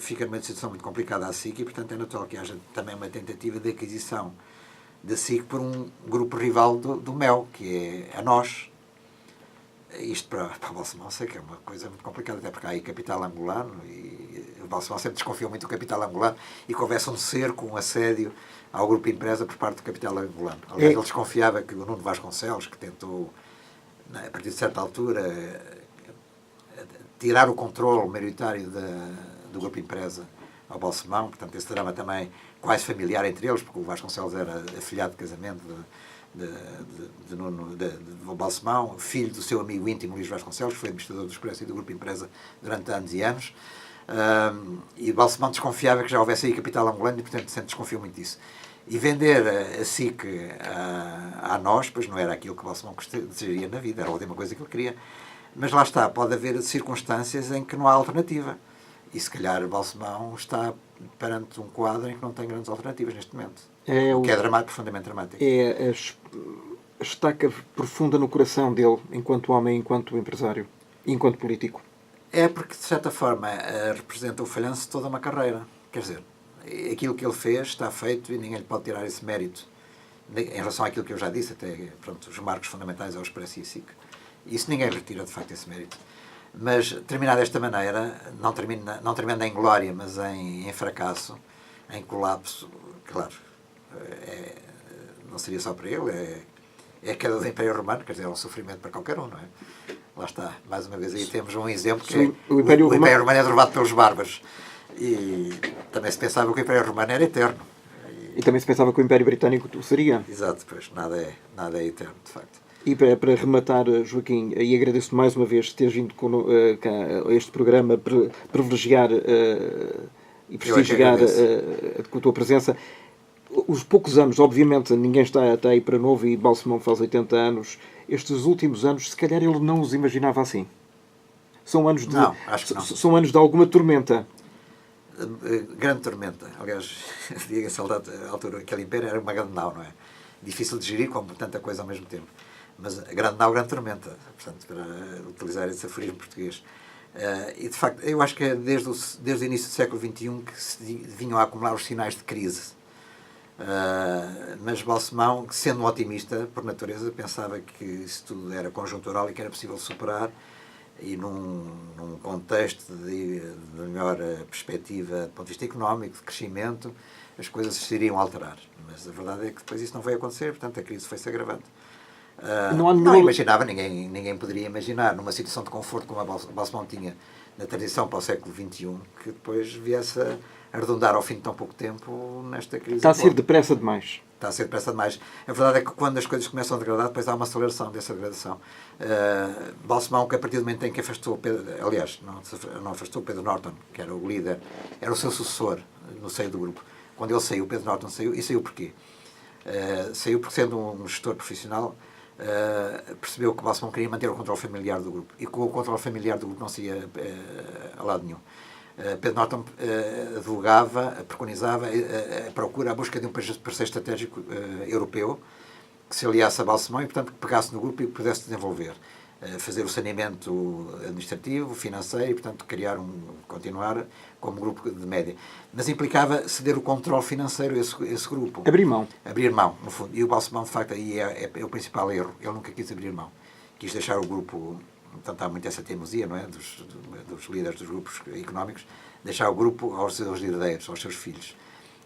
Fica numa situação muito complicada a SIC e, portanto, é natural que haja também uma tentativa de aquisição da SIC por um grupo rival do MEL, que é a Nós. Isto para o Balsemão sei que é uma coisa muito complicada, até porque há aí capital angolano e o Balsemão sempre desconfiou muito do capital angolano e que houvesse um cerco, um assédio ao grupo empresa por parte do capital angolano. Aliás, ele desconfiava que o Nuno Vasconcelos, que tentou, a partir de certa altura, tirar o controle maioritário do grupo empresa ao Balsemão, portanto, esse drama também quase familiar entre eles, porque o Vasconcelos era afilhado de casamento de Balsemão, filho do seu amigo íntimo Luís Vasconcelos, que foi administrador do Expresso e do grupo empresa durante anos e anos. E Balsemão desconfiava que já houvesse aí capital angolano e, portanto, sempre desconfiou muito disso. E vender a SIC a Nós, pois não era aquilo que Balsemão desejaria na vida, era a última coisa que ele queria. Mas lá está, pode haver circunstâncias em que não há alternativa. E se calhar Balsemão está perante um quadro em que não tem grandes alternativas neste momento. O que é dramático, profundamente dramático. É a estaca profunda no coração dele, enquanto homem, enquanto empresário, enquanto político. É porque, de certa forma, representa o falhanço de toda uma carreira. Quer dizer, aquilo que ele fez está feito e ninguém lhe pode tirar esse mérito. Em relação àquilo que eu já disse, até pronto, os marcos fundamentais ao Expresso e a SIC. Isso ninguém retira, de facto, esse mérito. Mas, terminar desta maneira, não termina em glória, mas em fracasso, em colapso, claro, não seria só para ele, é a queda do Império Romano, quer dizer, é um sofrimento para qualquer um, não é? Lá está, mais uma vez aí temos um exemplo que o Império Romano é derrubado pelos bárbaros. E também se pensava que o Império Romano era eterno. E também se pensava que o Império Britânico seria. Exato, pois, nada é eterno, de facto. E para rematar, Joaquim, e agradeço mais uma vez teres vindo cá a este programa privilegiar e prestigiar com a tua presença. Os poucos anos, obviamente, ninguém está aí para novo e Balsemão faz 80 anos. Estes últimos anos, se calhar ele não os imaginava assim. São anos de, não, acho que não. São anos de alguma tormenta. Grande tormenta. Aliás, diga-se à altura, aquele império era uma grande nau, não é? Difícil de gerir como tanta coisa ao mesmo tempo. Mas a grande nau, grande tormenta, portanto, para utilizar esse aforismo português. E, de facto, eu acho que é desde o início do século XXI que se vinham a acumular os sinais de crise. Mas Balsemão, sendo um otimista por natureza, pensava que isso tudo era conjuntural e que era possível superar e num contexto de melhor perspectiva do ponto de vista económico, de crescimento, as coisas se iriam alterar. Mas a verdade é que depois isso não veio acontecer, portanto a crise foi-se agravando. Não imaginava, ninguém poderia imaginar, numa situação de conforto como a Balsemão tinha na transição para o século XXI, que depois viesse a arredondar ao fim de tão pouco tempo nesta crise. Está a ser depressa demais. Está a ser depressa demais. A verdade é que quando as coisas começam a degradar, depois há uma aceleração dessa degradação. Balsemão, que a partir do momento em que afastou Pedro, aliás, não afastou Pedro Norton, que era o líder, era o seu sucessor no seio do grupo. Quando ele saiu, Pedro Norton saiu. E saiu porquê? Saiu porque, sendo um gestor profissional, percebeu que Balsemão queria manter o controle familiar do grupo. E com o controle familiar do grupo não se ia a lado nenhum. Pedro Norton advogava, preconizava a busca de um parceiro estratégico europeu que se aliasse a Balsemão e, portanto, que pegasse no grupo e pudesse desenvolver. fazer o saneamento administrativo, financeiro e, portanto, continuar como grupo de média. Mas implicava ceder o controle financeiro a esse grupo. Abrir mão. Abrir mão, no fundo. E o Balsemão, de facto, aí é o principal erro. Ele nunca quis abrir mão. Quis deixar o grupo, portanto, há muito essa teimosia, não é? Dos líderes dos grupos económicos, deixar o grupo aos seus herdeiros, aos seus filhos.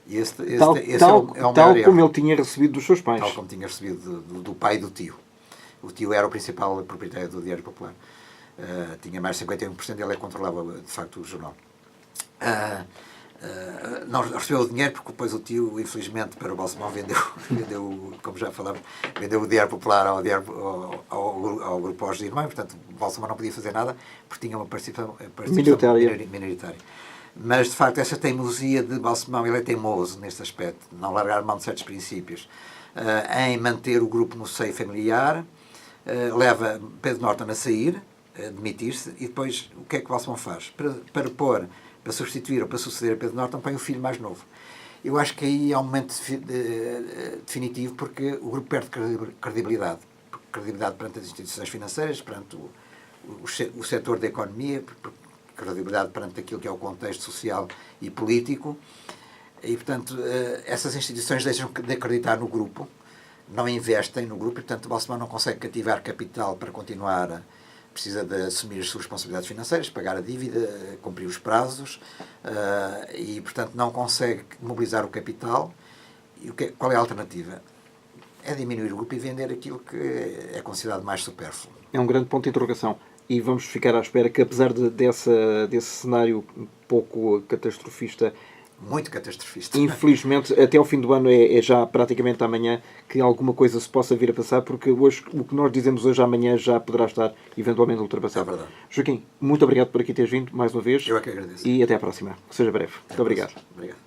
E esse é o tal maior como erro. ele tinha recebido dos seus pais. Tal como tinha recebido do pai e do tio. O tio era o principal proprietário do Diário Popular. Tinha mais de 51%, ele controlava, de facto, o jornal. Não recebeu o dinheiro porque depois o tio, infelizmente, para o Balsemão, vendeu, como já falamos, vendeu o Diário Popular ao grupo Aos Irmãos, portanto o Balsemão não podia fazer nada porque tinha uma participação minoritária. Mas, de facto, essa teimosia de Balsemão, ele é teimoso neste aspecto, não largar mão de certos princípios, em manter o grupo no seio familiar, leva Pedro Norton a sair, a demitir-se, e depois o que é que Balsemão faz? Para substituir ou para suceder a Pedro Norton, põe o filho mais novo. Eu acho que aí é um momento definitivo, porque o grupo perde credibilidade. Credibilidade perante as instituições financeiras, perante o setor da economia, credibilidade perante aquilo que é o contexto social e político. E, portanto, essas instituições deixam de acreditar no grupo, não investem no grupo, e, portanto, o Balsemão não consegue cativar capital para continuar. Precisa de assumir as suas responsabilidades financeiras, pagar a dívida, cumprir os prazos e, portanto, não consegue mobilizar o capital. E qual é a alternativa? É diminuir o grupo e vender aquilo que é considerado mais supérfluo. É um grande ponto de interrogação. E vamos ficar à espera que, apesar desse cenário um pouco catastrofista, muito catastrofista. Infelizmente, até ao fim do ano é já praticamente amanhã que alguma coisa se possa vir a passar, porque hoje, o que nós dizemos hoje, amanhã já poderá estar eventualmente ultrapassado. É verdade. Joaquim, muito obrigado por aqui teres vindo, mais uma vez. Eu é que agradeço. E até à próxima. Que seja breve. Muito obrigado. Obrigado.